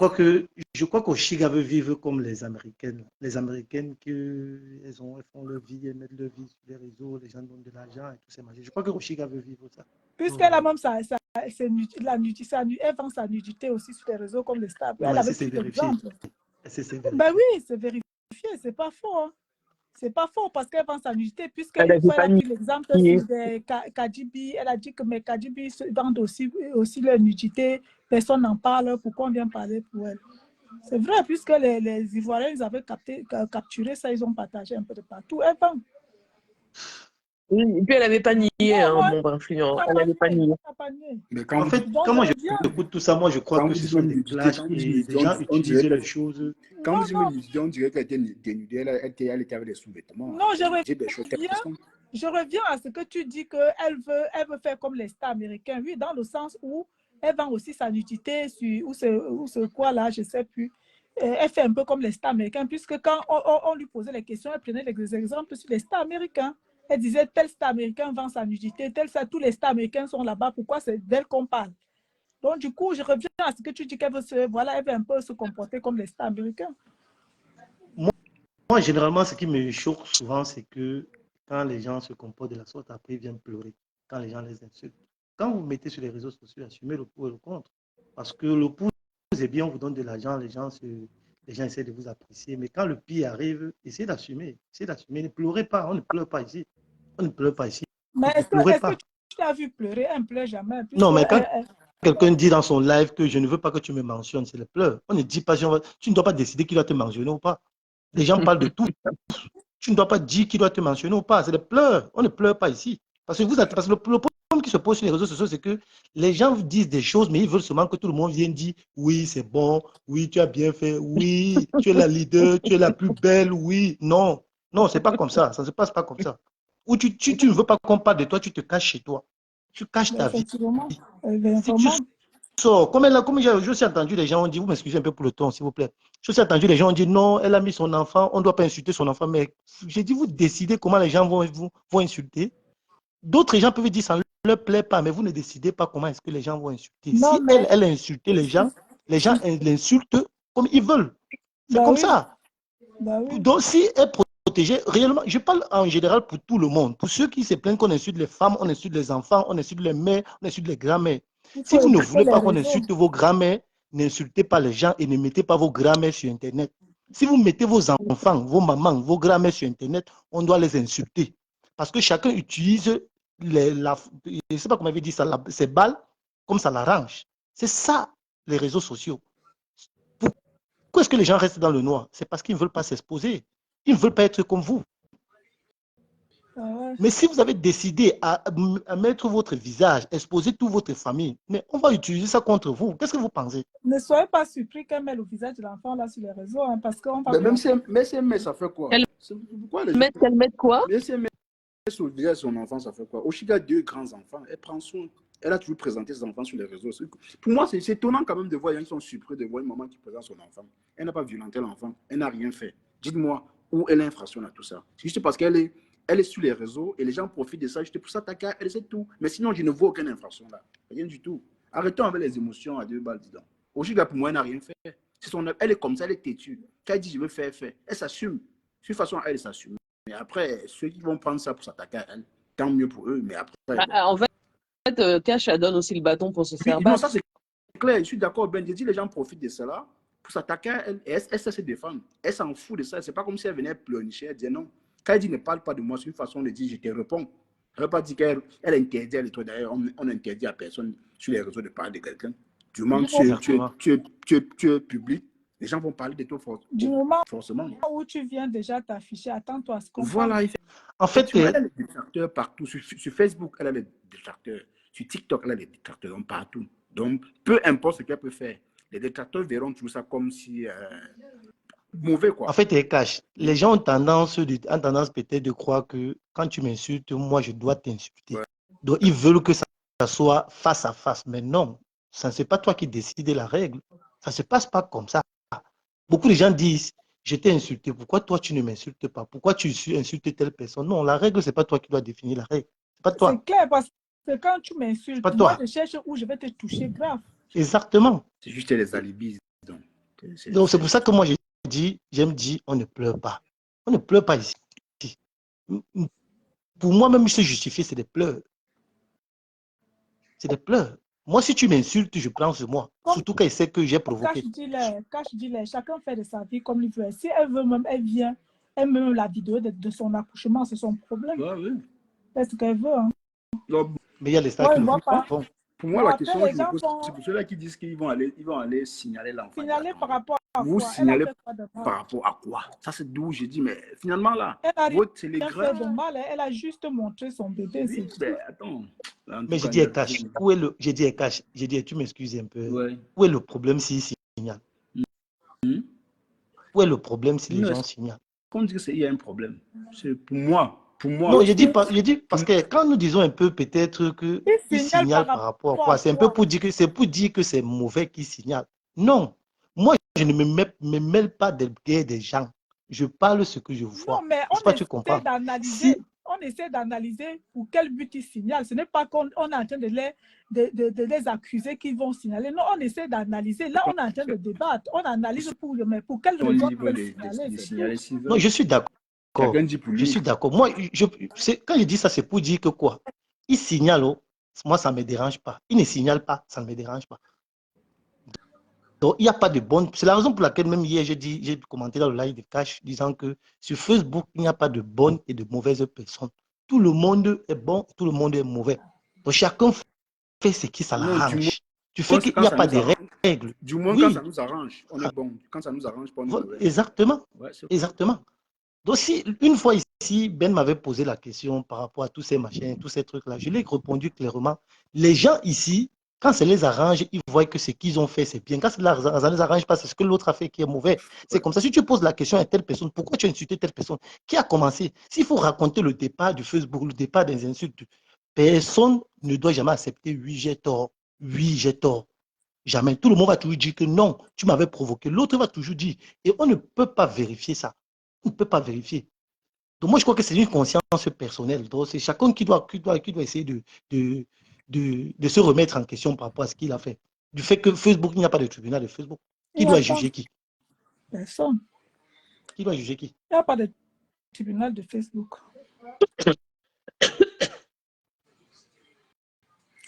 je crois qu'Oshiga veut vivre comme les Américaines. Les Américaines elles font leur vie, elles mettent leur vie sur les réseaux, les gens donnent de l'argent et tout ces machins. Je crois que Oshiga veut vivre ça. Puisqu'elle a Donc, même la nudité, elle vend sa nudité aussi sur les réseaux comme les stars. non, Elle mais avait c'est pris vérifié. l'exemple. C'est Ben vérifié. oui, c'est vérifié, c'est pas faux. Hein. C'est pas faux parce qu'elle vend sa nudité, Elle puisqu'une n'avait fois elle pas a pris l'exemple nié. sur des Kadibi, elle a dit que mes Kadibi vendent aussi leur nudité, personne n'en parle, pourquoi on vient parler pour elle? C'est vrai, puisque les Ivoiriens, ils avaient capturé ça, ils ont partagé un peu de partout. Elle vend. Oui, et puis, elle n'avait pas nié, Non, hein, non, membre influent. elle n'a Elle pas n'avait pas nié. nié. Elle n'a pas nié. Mais En fait, Donc, quand je moi reviens. j'écoute tout ça, moi je crois quand que vous ce dites sont même des nudité, clashs quand vous dites et nudité, des gens on utilisent dirait les choses. quand Non, vous dites non, même nudité, on dirait qu'elle était dénudée, elle était avec des sous-vêtements. non, J'ai des choses reviens, intéressantes. je reviens à ce que tu dis qu'elle veut faire comme les stars américains. Oui, dans le sens où elle vend aussi sa nudité sur, ou ce quoi là, je ne sais plus. Elle fait un peu comme les stars américains, puisque quand on lui posait les questions, elle prenait les exemples sur les stars américains. Elle disait, tel star américain vend sa nudité, tel ça, tous les stars américains sont là-bas, pourquoi c'est d'elle qu'on parle? Donc, du coup, je reviens à ce que tu dis qu'elle veut elle veut un peu se comporter comme les stars américains. Moi, moi, généralement, ce qui me choque souvent, c'est que quand les gens se comportent de la sorte, après ils viennent pleurer, quand les gens les insultent. Quand vous mettez sur les réseaux sociaux, assumez le pour et le contre. Parce que le pour, c'est bien, on vous donne de l'argent, les gens les gens essaient de vous apprécier. Mais quand le pire arrive, essayez d'assumer. Essayez d'assumer. Ne pleurez pas. On ne pleure pas ici. On ne pleure pas ici. Mais Ne pleurez est-ce que pas. tu l'as vu pleurer? Elle ne pleure jamais. Non, mais quand Elle- quelqu'un dit dans son live que je ne veux pas que tu me mentionnes, c'est le pleur. On ne dit pas, tu ne dois pas décider qui doit te mentionner ou pas. Les gens parlent de tout. Tu ne dois pas dire qui doit te mentionner ou pas. C'est le pleur. On ne pleure pas ici. Parce que, parce que le problème qui se pose sur les réseaux sociaux, c'est que les gens vous disent des choses, mais ils veulent seulement que tout le monde vienne dire oui, c'est bon, oui, tu as bien fait, oui, tu es la leader, tu es la plus belle, oui. Non, non, c'est pas comme ça. Ça ne se passe pas comme ça. Ou tu ne veux pas qu'on parle de toi, tu te caches chez toi. Tu caches ta vie. Effectivement. Si tu sors, comme j'ai aussi entendu les gens ont dit, vous m'excusez un peu pour le ton, s'il vous plaît. J'ai aussi entendu les gens ont dit non, elle a mis son enfant, on ne doit pas insulter son enfant. Mais j'ai dit, vous décidez comment les gens vont insulter. D'autres gens peuvent dire ça ne leur plaît pas, mais vous ne décidez pas comment est-ce que les gens vont insulter. Non, Si mais elle a insulté les gens l'insultent comme ils veulent. C'est bah comme oui, ça. bah oui. Donc, si elle est protégée, réellement, je parle en général pour tout le monde. Pour ceux qui se plaignent qu'on insulte les femmes, on insulte les enfants, on insulte les mères, on insulte les grands-mères. Il Si faut vous ne éviter voulez les pas qu'on réseaux. insulte vos grands-mères, n'insultez pas les gens et ne mettez pas vos grands-mères sur Internet. Si vous mettez vos enfants, vos mamans, vos grands-mères sur Internet, on doit les insulter. Parce que chacun utilise je ne sais pas comment il dit ça, ses balles comme ça l'arrange. C'est ça, les réseaux sociaux. Pourquoi est-ce que les gens restent dans le noir? C'est parce qu'ils ne veulent pas s'exposer. Ils ne veulent pas être comme vous. Ah ouais. Mais si vous avez décidé à mettre votre visage, exposer toute votre famille, mais on va utiliser ça contre vous. Qu'est-ce que vous pensez? Ne soyez pas surpris qu'elle met le visage de l'enfant là sur les réseaux, hein, parce qu'on va Mais même commencer. si elle met, ça fait quoi? Pourquoi les gens... Qu'elle mette quoi? Mais si elle met sur le visage de son enfant, ça fait quoi? Oshiga a 2 grands enfants. Elle prend soin. Elle a toujours présenté ses enfants sur les réseaux. Pour moi, c'est étonnant quand même de voir, ils sont surpris de voir une maman qui présente son enfant. Elle n'a pas violenté l'enfant. Elle n'a rien fait. Dites-moi où est l'infraction à tout ça. C'est juste parce qu'elle est sur les réseaux et les gens profitent de ça. Juste pour s'attaquer à elle, c'est tout. Mais sinon, je ne vois aucune infraction là. Rien du tout. Arrêtons avec les émotions à 2 balles, dis donc. Oshiga, pour moi, elle n'a rien fait. Elle est comme ça, elle est têtue. Quand elle dit je veux faire, elle s'assume. De toute façon, elle s'assume. Mais après, ceux qui vont prendre ça pour s'attaquer à elle, tant mieux pour eux. Mais après. En fait, Cash, elle donne aussi le bâton pour se faire Non, battre. ça c'est clair. Je suis d'accord. Ben, je dis les gens profitent de cela pour s'attaquer à elle. Et elle sait se défendre. Elle s'en fout de ça. C'est pas comme si elle venait pleurnicher. Elle dit non. Quand elle dit ne parle pas de moi, c'est une façon de dire je te réponds. Elle ne veut pas dire qu'elle interdit à l'étoile. D'ailleurs, on interdit à personne sur les réseaux de parler de quelqu'un. Du moment que tu es public, les gens vont parler de toi Du moment forcément. où tu viens déjà t'afficher, attends-toi à ce qu'on Voilà. parle. En fait, elle a des détracteurs partout. Sur Facebook, elle a des détracteurs. Sur TikTok, elle a des détracteurs partout. Donc, peu importe ce qu'elle peut faire, les détracteurs verront tout ça comme si mauvais, quoi. En fait, elle cache. Les gens ont tendance peut-être de croire que quand tu m'insultes, moi, je dois t'insulter. Ouais. Donc, ils veulent que ça soit face à face. Mais non, ça n'est pas toi qui décides la règle. Ça ne se passe pas comme ça. Beaucoup de gens disent, je t'ai insulté. Pourquoi toi, tu ne m'insultes pas? Pourquoi tu insultes telle personne? Non, la règle, ce n'est pas toi qui dois définir la règle. C'est pas toi. C'est clair, parce que quand tu m'insultes, pas moi, toi. je cherche où je vais te toucher grave. Exactement. C'est juste les alibis. Donc, c'est pour ça que moi, j'aime dire, on ne pleure pas. On ne pleure pas ici. Pour moi, même se justifier, c'est des pleurs. C'est des pleurs. Moi, si tu m'insultes, je prends sur moi. Surtout quand il sait que j'ai provoqué. Quand je dis, chacun fait de sa vie comme il veut. Si elle veut même, elle vient, elle met même la vidéo de son accouchement, c'est son problème. Ouais, oui. C'est ce qu'elle veut. Hein. Donc, mais il y a les stars qui le font. Bon. Pour moi, Non, la question après, que je me pose, c'est pour ceux-là qui disent qu'ils vont aller signaler l'enfant. Signaler par rapport à vous quoi? signalez par rapport à quoi? Ça, c'est d'où j'ai dit, mais finalement, là, votre télégramme... fait de mal, elle a juste montré son bébé. Oui, ben, attends. Mais j'ai dit, elle cache. Où est le... J'ai dit, elle cache. J'ai dit, tu m'excuses un peu. Ouais. Où est le problème s'il signale? Où est le problème si les gens signalent? Qu'on dit qu'il y a un problème. C'est pour moi. Non, je dis parce que quand nous disons un peu peut-être qu'ils signalent par rapport à quoi, c'est un peu pour dire que c'est mauvais qu'ils signalent. Non, moi je ne me mêle pas des guerres des gens. Je parle ce que je vois. Non, mais on essaie d'analyser pour quel but ils signalent. Ce n'est pas qu'on est en train de les accuser qu'ils vont signaler. Non, on essaie d'analyser. Là, on est en train de débattre. On analyse pour quelle raison ils signaler. Non, je suis d'accord. Je suis d'accord. Moi, quand je dis ça, c'est pour dire que quoi? Ils signalent, moi, ça ne me dérange pas. Ils ne signalent pas, ça ne me dérange pas. Donc, il n'y a pas de bonne. C'est la raison pour laquelle, même hier, j'ai commenté dans le live de Cash disant que sur Facebook, il n'y a pas de bonnes et de mauvaises personnes. Tout le monde est bon, tout le monde est mauvais. Donc, chacun fait ce qui ça Non, du moins, l'arrange. Tu fais qu'il quand n'y a ça pas nous de arrange. règles. Du moins, quand ça Oui, nous arrange, on est bon. Quand ça nous arrange, pas on est mauvais. exactement. Ouais, c'est cool. Exactement. Donc, si une fois ici, Ben m'avait posé la question par rapport à tous ces machins, tous ces trucs-là, je lui ai répondu clairement. Les gens ici, quand ça les arrange, ils voient que ce qu'ils ont fait, c'est bien. Quand ça ne les arrange pas, c'est ce que l'autre a fait qui est mauvais. C'est Ouais. comme ça. Si tu poses la question à telle personne, pourquoi tu as insulté telle personne? Qui a commencé? S'il faut raconter le départ du Facebook, le départ des insultes, personne ne doit jamais accepter oui, j'ai tort. Oui, j'ai tort. Jamais. Tout le monde va toujours dire que non, tu m'avais provoqué. L'autre va toujours dire. Et on ne peut pas vérifier ça. On ne peut pas vérifier. Donc moi, je crois que c'est une conscience personnelle. Donc c'est chacun qui doit essayer de, de se remettre en question par rapport à ce qu'il a fait. Du fait que Facebook, il n'y a pas de tribunal de Facebook. Il Qui n'y a doit pas juger qui? personne. Qui doit juger qui? Il n'y a pas de tribunal de Facebook.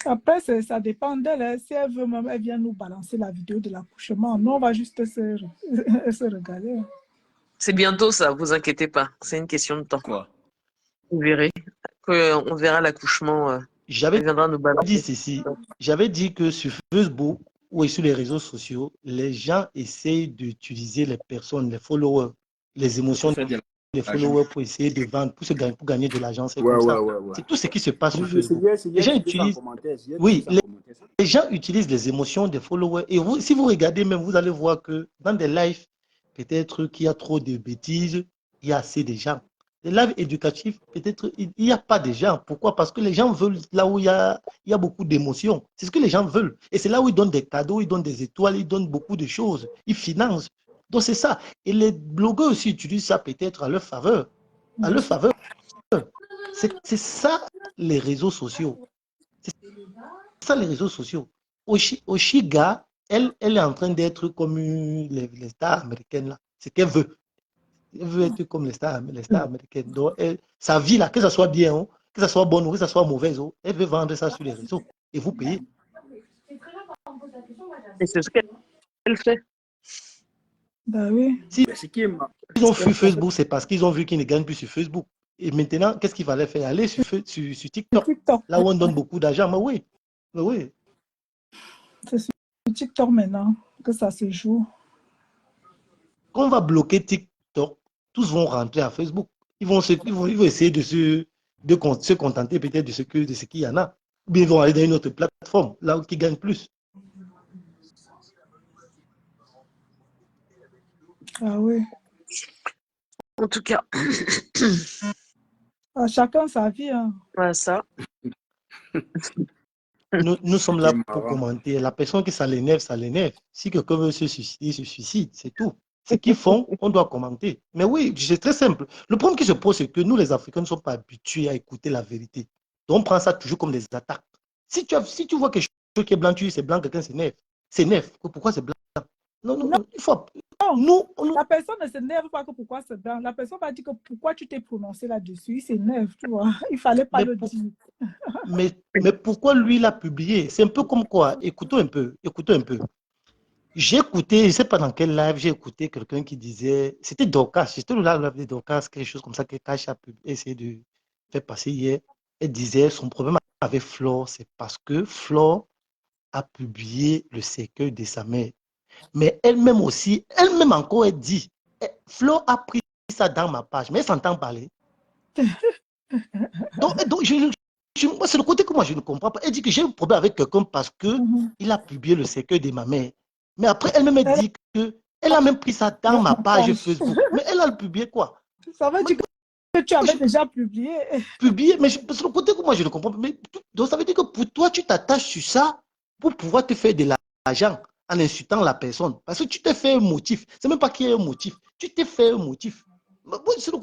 Après, ça dépend d'elle. Hein. Si elle veut même, elle vient nous balancer la vidéo de l'accouchement. Nous, on va juste se regarder. C'est bientôt ça, vous inquiétez pas. C'est une question de temps. Quoi? Vous verrez. On verra l'accouchement. Elle J'avais viendra nous dit balancer. ceci. J'avais dit que sur Facebook ou sur les réseaux sociaux, les gens essayent d'utiliser les personnes, les followers, les émotions Pour faire de des l'argent. followers pour essayer de vendre, pour gagner de l'argent. C'est Ouais, comme ouais, ça. ouais, ouais. C'est tout ce qui se passe sur Oui, Facebook. c'est Les hier, gens tu dis ça en utilisent, commentaire. Hier, tu dis oui, ça en commentaire. les gens utilisent les émotions des followers. Et vous, si vous regardez même, vous allez voir que dans des lives, peut-être qu'il y a trop de bêtises, il y a assez de gens. Les lives éducatifs, peut-être il n'y a pas de gens. Pourquoi? Parce que les gens veulent là où il y a beaucoup d'émotions. C'est ce que les gens veulent. Et c'est là où ils donnent des cadeaux, ils donnent des étoiles, ils donnent beaucoup de choses. Ils financent. Donc c'est ça. Et les blogueurs aussi utilisent ça peut-être à leur faveur. À leur faveur. C'est ça les réseaux sociaux. C'est ça les réseaux sociaux. Oshiga, elle est en train d'être comme les stars américaines là. C'est qu'elle veut. Elle veut être comme les stars américaines. Donc, sa vie là, que ça soit bien, hein, que ça soit bon ou que ça soit mauvaise, hein, elle veut vendre ça sur les réseaux. Et vous payez. Et c'est ce qu'elle fait. Ben oui. Si Ben, ce qui est ils ont fui Facebook, c'est parce qu'ils ont vu qu'ils ne gagnent plus sur Facebook. Et maintenant, qu'est-ce qu'il fallait faire? Aller sur TikTok, TikTok. là où on donne beaucoup d'argent. Mais oui, mais oui. C'est sur TikTok maintenant que ça se joue. Quand on va bloquer TikTok, tous vont rentrer à Facebook. Ils vont essayer de se contenter peut-être de ce qu'il y en a. Ou bien ils vont aller dans une autre plateforme, là où ils gagnent plus. Ah oui. En tout cas, Ah, chacun sa vie. Hein. voilà ça. Nous ce sommes qui là est pour marrant. commenter. La personne qui ça l'énerve, ça l'énerve. Si quelqu'un veut se suicider, il se suicide, c'est tout. Ce qu'ils font, on doit commenter. Mais oui, c'est très simple. Le problème qui se pose, c'est que nous, les Africains, ne sommes pas habitués à écouter la vérité. Donc, on prend ça toujours comme des attaques. Si tu vois quelque chose qui est blanc, tu dis c'est blanc, quelqu'un s'énerve. S'énerve. Pourquoi c'est blanc? Non, non, Non, non. Il faut. Nous, la personne ne s'énerve pas que pourquoi c'est blanc. La personne va dire que pourquoi tu t'es prononcé là-dessus. Il s'énerve, tu vois. Il ne fallait pas mais, le dire. mais pourquoi lui l'a publié? C'est un peu comme quoi? Écoutons un peu. Écoutons un peu. J'ai écouté, je ne sais pas dans quel live, j'ai écouté quelqu'un qui disait, c'était Dorcas, c'était le live de Dorcas, quelque chose comme ça que Cash a essayé de faire passer hier. Elle disait son problème avec Flore, c'est parce que Flore a publié le cercueil de sa mère. Mais elle-même aussi, elle-même encore, elle dit, Flore a pris ça dans ma page, mais elle s'entend parler. Donc moi, c'est le côté que moi je ne comprends pas. Elle dit que j'ai un problème avec quelqu'un parce qu'il a publié le cercueil de ma mère. Mais après, elle-même elle dit qu'elle a même pris ça dans ma page Facebook. Mais elle a publié quoi? Ça veut dire que tu avais déjà publié. Publié, mais c'est le côté que moi je ne comprends pas. Mais, donc ça veut dire que pour toi, tu t'attaches sur ça pour pouvoir te faire de l'argent en insultant la personne. Parce que tu t'es fait un motif. C'est même pas qu'il y ait un motif. Tu t'es fait un motif. C'est le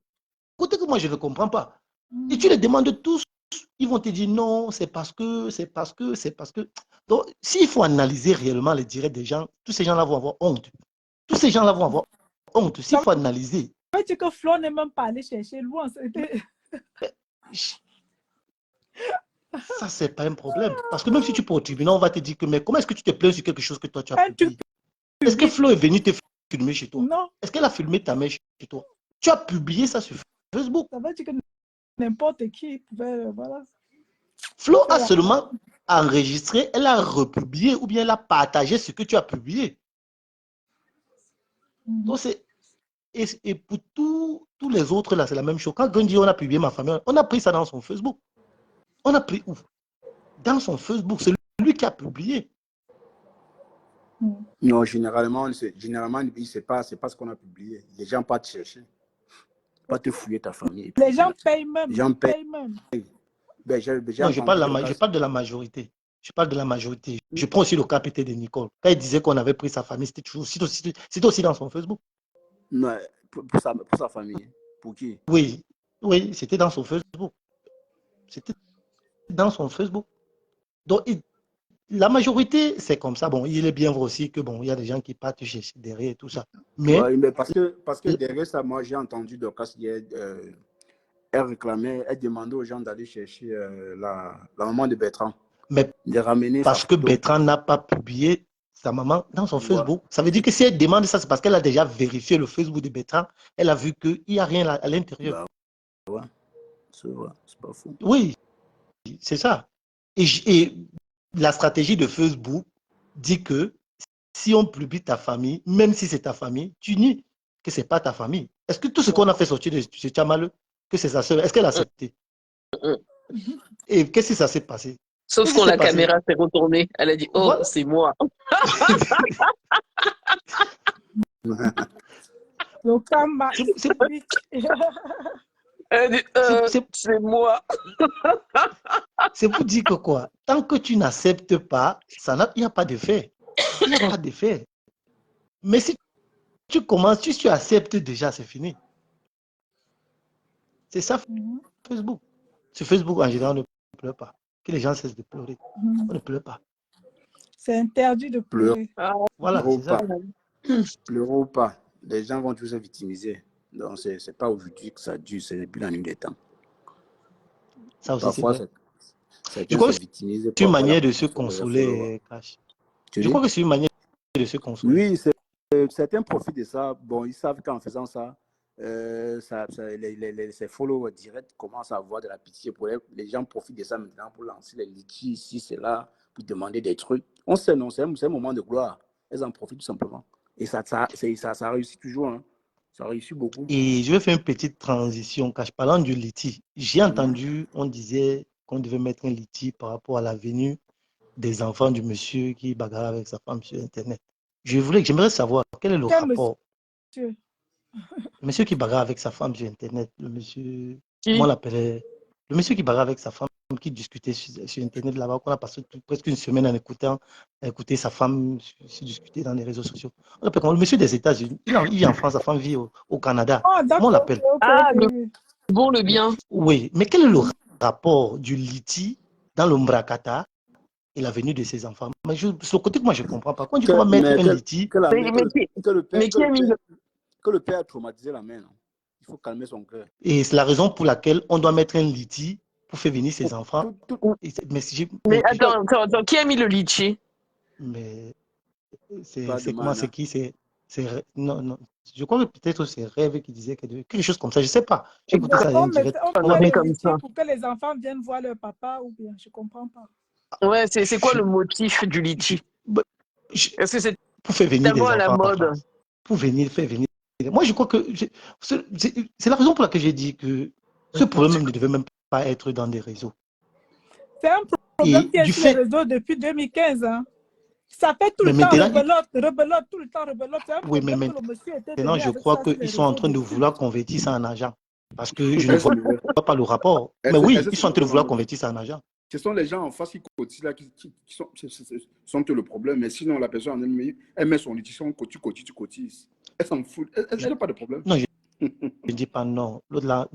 côté que moi je ne comprends pas. Et tu les demandes tous, ils vont te dire non, c'est parce que, c'est parce que, c'est parce que. Donc, s'il faut analyser réellement les directs des gens, tous ces gens-là vont avoir honte. Tous ces gens-là vont avoir honte. S'il faut analyser. Ça veut dire que Flo n'est même pas allé chercher loin. Ça, c'est pas un problème. Parce que même si tu peux au tribunal, on va te dire que, mais comment est-ce que tu te plains sur quelque chose que toi tu as publié? Est-ce que Flo est venu te filmer chez toi? Non, Est-ce qu'elle a filmé ta mère chez toi? Tu as publié ça sur Facebook. ça veut dire que n'importe qui pouvait, voilà. Flo faire a la- seulement enregistré, elle a republié ou bien elle a partagé ce que tu as publié. Mhm. Donc et pour tous les autres, là, c'est la même chose. Quand Gun dit on a publié ma famille, on a pris ça dans son Facebook. On a pris où? Dans son Facebook. C'est lui qui a publié. Mhm. Non, généralement, c'est pas ce qu'on a publié. Les gens pas te chercher, pas te fouiller ta famille. Les gens payent même. Les gens payent. Payent même. Ben, j'ai Non, je parle entendu le je cas. parle de la majorité. Je parle de la majorité. Je prends aussi le cas peut-être de Nicole. Quand il disait qu'on avait pris sa famille, c'était aussi dans son Facebook. Non, pour sa famille. Pour qui? Oui, oui, c'était dans son Facebook. C'était dans son Facebook. Donc, la majorité, c'est comme ça. Bon, il est bien vrai aussi que bon, il y a des gens qui partent chercher derrière et tout ça. Mais Ouais, mais parce que derrière ça, moi, j'ai entendu Dorcas hier, elle réclamait, elle demandait aux gens d'aller chercher la maman de Bertrand, mais de ramener parce sa que photo. Bertrand n'a pas publié sa maman dans son Voilà. Facebook, ça veut dire que si elle demande ça, c'est parce qu'elle a déjà vérifié le Facebook de Bertrand. Elle a vu qu'il n'y a rien à l'intérieur. Bah, ouais, c'est vrai, c'est pas fou. Oui, c'est ça. Et la stratégie de Facebook dit que si on publie ta famille, même si c'est ta famille, tu nies que ce n'est pas ta famille. Est-ce que tout ce qu'on a fait sortir de ce Tchamaleu, que c'est sa soeur, est-ce qu'elle a accepté? Et qu'est-ce que ça s'est passé? Sauf Qu'est-ce quand qui s'est la passé? caméra s'est retournée, elle a dit oh, Voilà. c'est moi. Le karma. Elle a dit c'est moi. C'est pour dire que quoi? Tant que tu n'acceptes pas, il n'y a pas d'effet. Il n'y a pas d'effet. Mais si tu commences, si tu acceptes déjà, c'est fini. C'est ça, Facebook. Sur Facebook, en général, on ne pleure pas. Que les gens cessent de pleurer. On ne pleure pas. C'est interdit de pleurer. Voilà, c'est ça. Pleurons pas. Les gens vont tous se victimiser. Donc, c'est pas aujourd'hui que ça dure, c'est depuis la nuit des temps. Ça aussi, Parfois, je crois que victimisent. c'est une manière de se consoler, Cash. Je crois que c'est une manière de se consoler. Oui, certains profitent de ça. Bon, ils savent qu'en faisant ça, ces followers directs commencent à avoir de la pitié pour elles. Les gens profitent de ça maintenant pour lancer les litiges ici, c'est là, pour demander des trucs. On sait, non, c'est un moment de gloire. Elles en profitent tout simplement. Et ça réussit toujours. Hein. Ça réussit beaucoup. Et je vais faire une petite transition. Cash, parlant du litige, j'ai entendu, on disait qu'on devait mettre un litige par rapport à la venue des enfants du monsieur qui bagarre avec sa femme sur Internet. J'aimerais savoir quel est le rapport. Monsieur? Le monsieur qui bagarre avec sa femme sur Internet, le monsieur, comment on l'appelait? Le monsieur qui bagarre avec sa femme, qui discutait sur Internet là-bas, qu'on a passé presque une semaine en écouter sa femme se discuter dans les réseaux sociaux. On l'appelle comment? Le monsieur des États-Unis. Il vit en France, sa femme vit au Canada. Comment on l'appelle? Bon, le bien. Oui, mais quel est le rapport du litige dans le Mbrakata et la venue de ses enfants? Mais c'est le côté que moi je ne comprends pas. Quand on dit qu'on va mettre un litige. Que le père a traumatisé la mère. Il faut calmer son cœur. Et c'est la raison pour laquelle on doit mettre un litige pour faire venir ses enfants. Mais attends, qui a mis le litchi? Mais c'est comment, c'est qui? Non. Je crois que peut-être c'est Rêve qui disait quelque chose comme ça. Je ne sais pas. J'ai écouté ça en direct. On met comme ça pour que les enfants viennent voir leur papa ou bien, je ne comprends pas. Ouais, c'est quoi le motif du litchi? Est-ce que c'est pour faire venir des enfants à la mode? Pour faire venir. Moi, je crois que c'est la raison pour laquelle j'ai dit que ce problème ne devait même pas être dans des réseaux. C'est un problème qui est sur les réseaux depuis 2015. Hein. Ça fait tout le temps rebelote, tout le temps rebelote. Oui, mais maintenant, je crois qu'ils sont en train de vouloir convertir ça en argent. Parce que je ne vois pas le rapport. Mais oui, ils sont en train de vouloir convertir ça en argent. Ce sont les gens en face qui cotissent là, qui sont le problème. Mais sinon, la personne, elle met son litige, tu cotises. Elle s'en fout. Elle n'a pas de problème. Non, je ne dis pas non. L'autre là,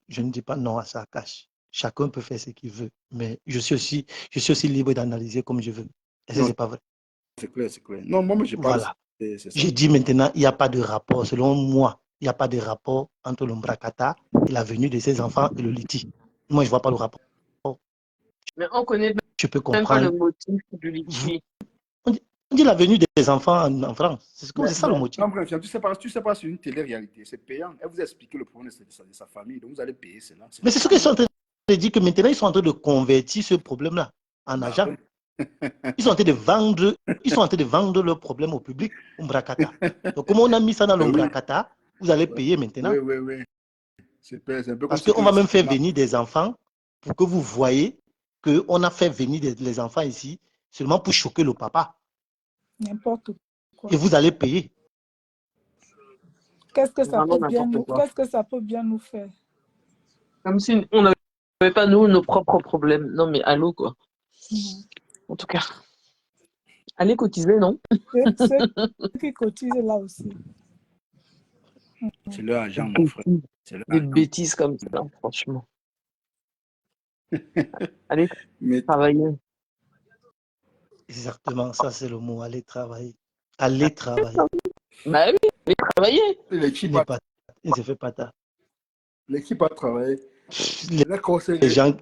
je ne dis pas non à ça, Cash. Chacun peut faire ce qu'il veut. Mais je suis aussi libre d'analyser comme je veux. Est-ce que ce n'est pas vrai? C'est clair, c'est clair. Non, moi, je parle. Voilà. J'ai dit maintenant, il n'y a pas de rapport. Selon moi, il n'y a pas de rapport entre l'Ombrakata et la venue de ses enfants et le litige. Moi, je ne vois pas le rapport. Mais on connaît je peux comprendre le motif du litige. On dit la venue des enfants en France. C'est ça le motif. Non, bref, tu sais pas sur une télé-réalité, c'est payant. Elle vous a expliqué le problème de sa famille, donc vous allez payer cela. Mais c'est ce qu'ils sont en train de dire, que maintenant, ils sont en train de convertir ce problème-là en argent. Ils sont en train de vendre le problème au public, Umbrakata. Donc, comme on a mis ça dans l'Umbrakata, vous allez payer maintenant. Oui. C'est un peu parce qu'on va même faire venir des enfants pour que vous voyez qu'on a fait venir les enfants ici seulement pour choquer le papa. N'importe quoi. Et vous allez payer. Qu'est-ce que ça peut bien nous faire? Comme si on n'avait pas, nous, nos propres problèmes. Non, mais allô, quoi. En tout cas. Allez cotiser, non? Ceux qui cotisent là aussi. C'est leur argent, mon frère. Des bêtises comme ça, franchement. Allez travailler. Exactement, ça c'est le mot, aller travailler. Aller travailler. Bah oui, aller travailler. Il ne se fait pas tard. L'équipe a travaillé. Les gens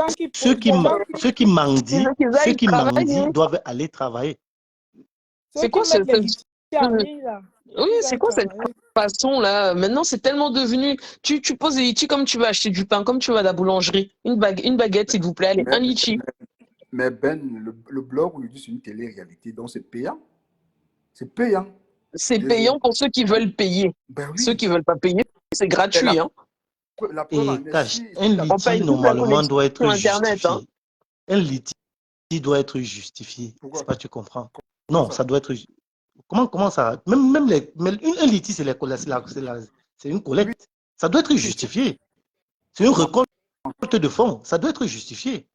qui ceux qui mendient doivent aller travailler. C'est quoi ce... Oui, c'est quoi cette façon là? Maintenant, c'est tellement devenu. Tu poses des litchis comme tu vas acheter du pain, comme tu vas à la boulangerie. Une baguette, s'il vous plaît, allez, un litchi. Mais Ben, le blog, on lui dit c'est une télé-réalité, donc c'est payant. C'est payant. C'est payant pour ceux qui veulent payer. Ben oui. Ceux qui ne veulent pas payer, c'est gratuit. Un litige, normalement, doit être justifié. Un litige doit être justifié. C'est pas, tu comprends? Non, ça doit être. Comment ça? Même un litige, c'est une collecte. Ça doit être justifié. C'est une récolte de fonds. Ça doit être justifié.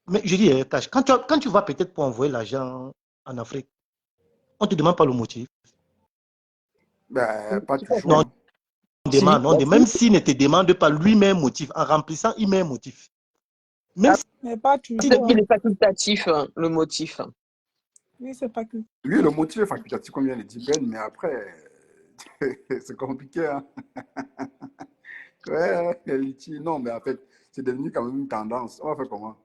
Mais je dis, Cash, quand tu vas peut-être pour envoyer l'argent en Afrique, on ne te demande pas le motif. Ben, pas toujours. Non, on demande. Même s'il ne te demande pas lui-même motif, en remplissant, il met un motif. Même mais pas toujours. Peut-être qu'il est facultatif, le motif. Oui, c'est pas que. Lui, le motif est facultatif, comme vient de dire Ben, mais après, c'est compliqué. Hein? Ouais, non, mais en fait, c'est devenu quand même une tendance. On va faire comment?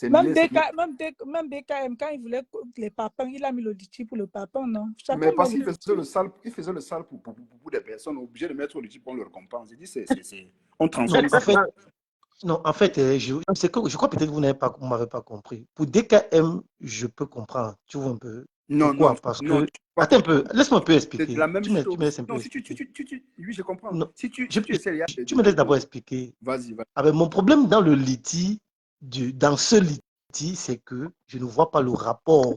Même BKM, quand il voulait les papins, il a mis le litchi pour le papin, non? Mais parce qu'il faisait le sale pour des personnes obligées de mettre le litchi pour le récompense. Il dit, on transforme ça. Non, en fait, je crois peut-être que vous ne m'avez pas compris. Pour DKM, je peux comprendre. Tu vois un peu. Non, parce que... Attends un peu, laisse-moi un peu expliquer. C'est la même chose. Tu me laisses un peu oui, je comprends. Non. Si tu me laisses d'abord expliquer. Vas-y. Avec mon problème dans le litige, dans ce litige, c'est que je ne vois pas le rapport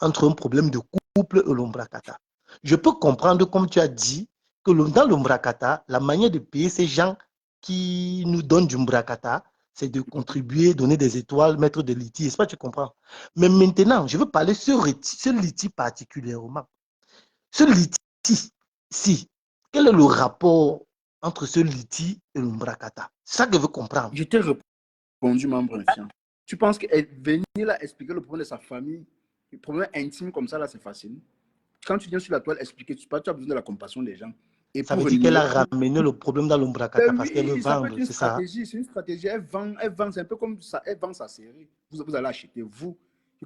entre un problème de couple et l'Umbrakata. Je peux comprendre, comme tu as dit, que dans l'Umbrakata, la manière de payer ces gens qui nous donnent du Umbrakata, c'est de contribuer, donner des étoiles, mettre des litiges. Est-ce que tu comprends? Mais maintenant, je veux parler sur ce litige particulièrement. Ce litige, quel est le rapport entre ce litige et l'Umbrakata? C'est ça que je veux comprendre. Je t'ai répondu, membre infirme. Tu penses que venir là expliquer le problème de sa famille, le problème intime comme ça, là, c'est facile? Quand tu viens sur la toile expliquer, tu as besoin de la compassion des gens. Et ça veut dire qu'elle a ramené le problème dans l'Umbrakata parce qu'elle veut vendre, c'est ça? C'est une stratégie. Elle vend, c'est un peu comme ça. Elle vend sa série. Vous allez acheter, vous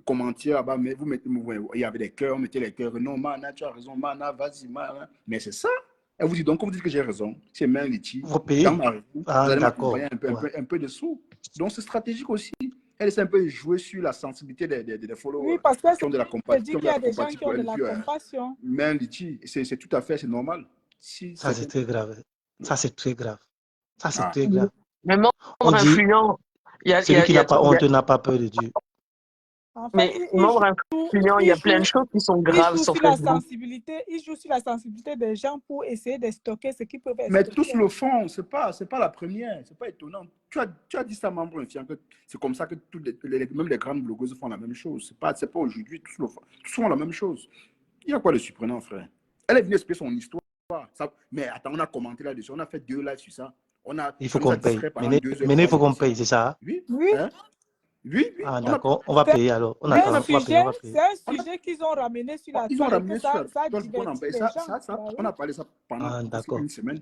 commentez là-bas, mais il y avait des cœurs, mettez les cœurs. Non, Mana, tu as raison, Mana, vas-y, Mana. Mais c'est ça. Elle vous dit donc, comme vous dites que j'ai raison, c'est même litchi. Vous payez. Vous allez m'accompagner un peu de sous. Donc c'est stratégique aussi. Elle essaie un peu de jouer sur la sensibilité des followers. Oui, parce que qui ont de la compassion. Il y a des gens qui ont de la compassion. Mais litchi, c'est tout à fait, c'est normal. Ça, c'est très grave. Ça, c'est très grave. Ça, c'est très grave. Mais membre influent, celui qui n'a pas honte n'a pas peur de Dieu. En fait, mais membre influent, il y a plein de choses qui sont graves sur Facebook. Il joue sur la sensibilité des gens pour essayer de stocker ce qu'ils peuvent stocker. Mais tous le font, c'est pas la première, c'est pas étonnant. Tu as dit ça, membre influent, que c'est comme ça que même les grandes blogueuses font la même chose. C'est pas aujourd'hui, tous font la même chose. Il y a quoi de surprenant, frère? Elle est venue expliquer son histoire. Ça, mais attends, on a commenté là-dessus, on a fait 2 lives sur ça. Il faut qu'on paye. Maintenant, il faut qu'on paye, c'est ça? Oui. Hein? Oui. Ah, d'accord, on va payer alors. C'est un sujet qu'ils ont ramené sur la toile. Ils ont ramené sur la toile. on a parlé ça pendant une semaine.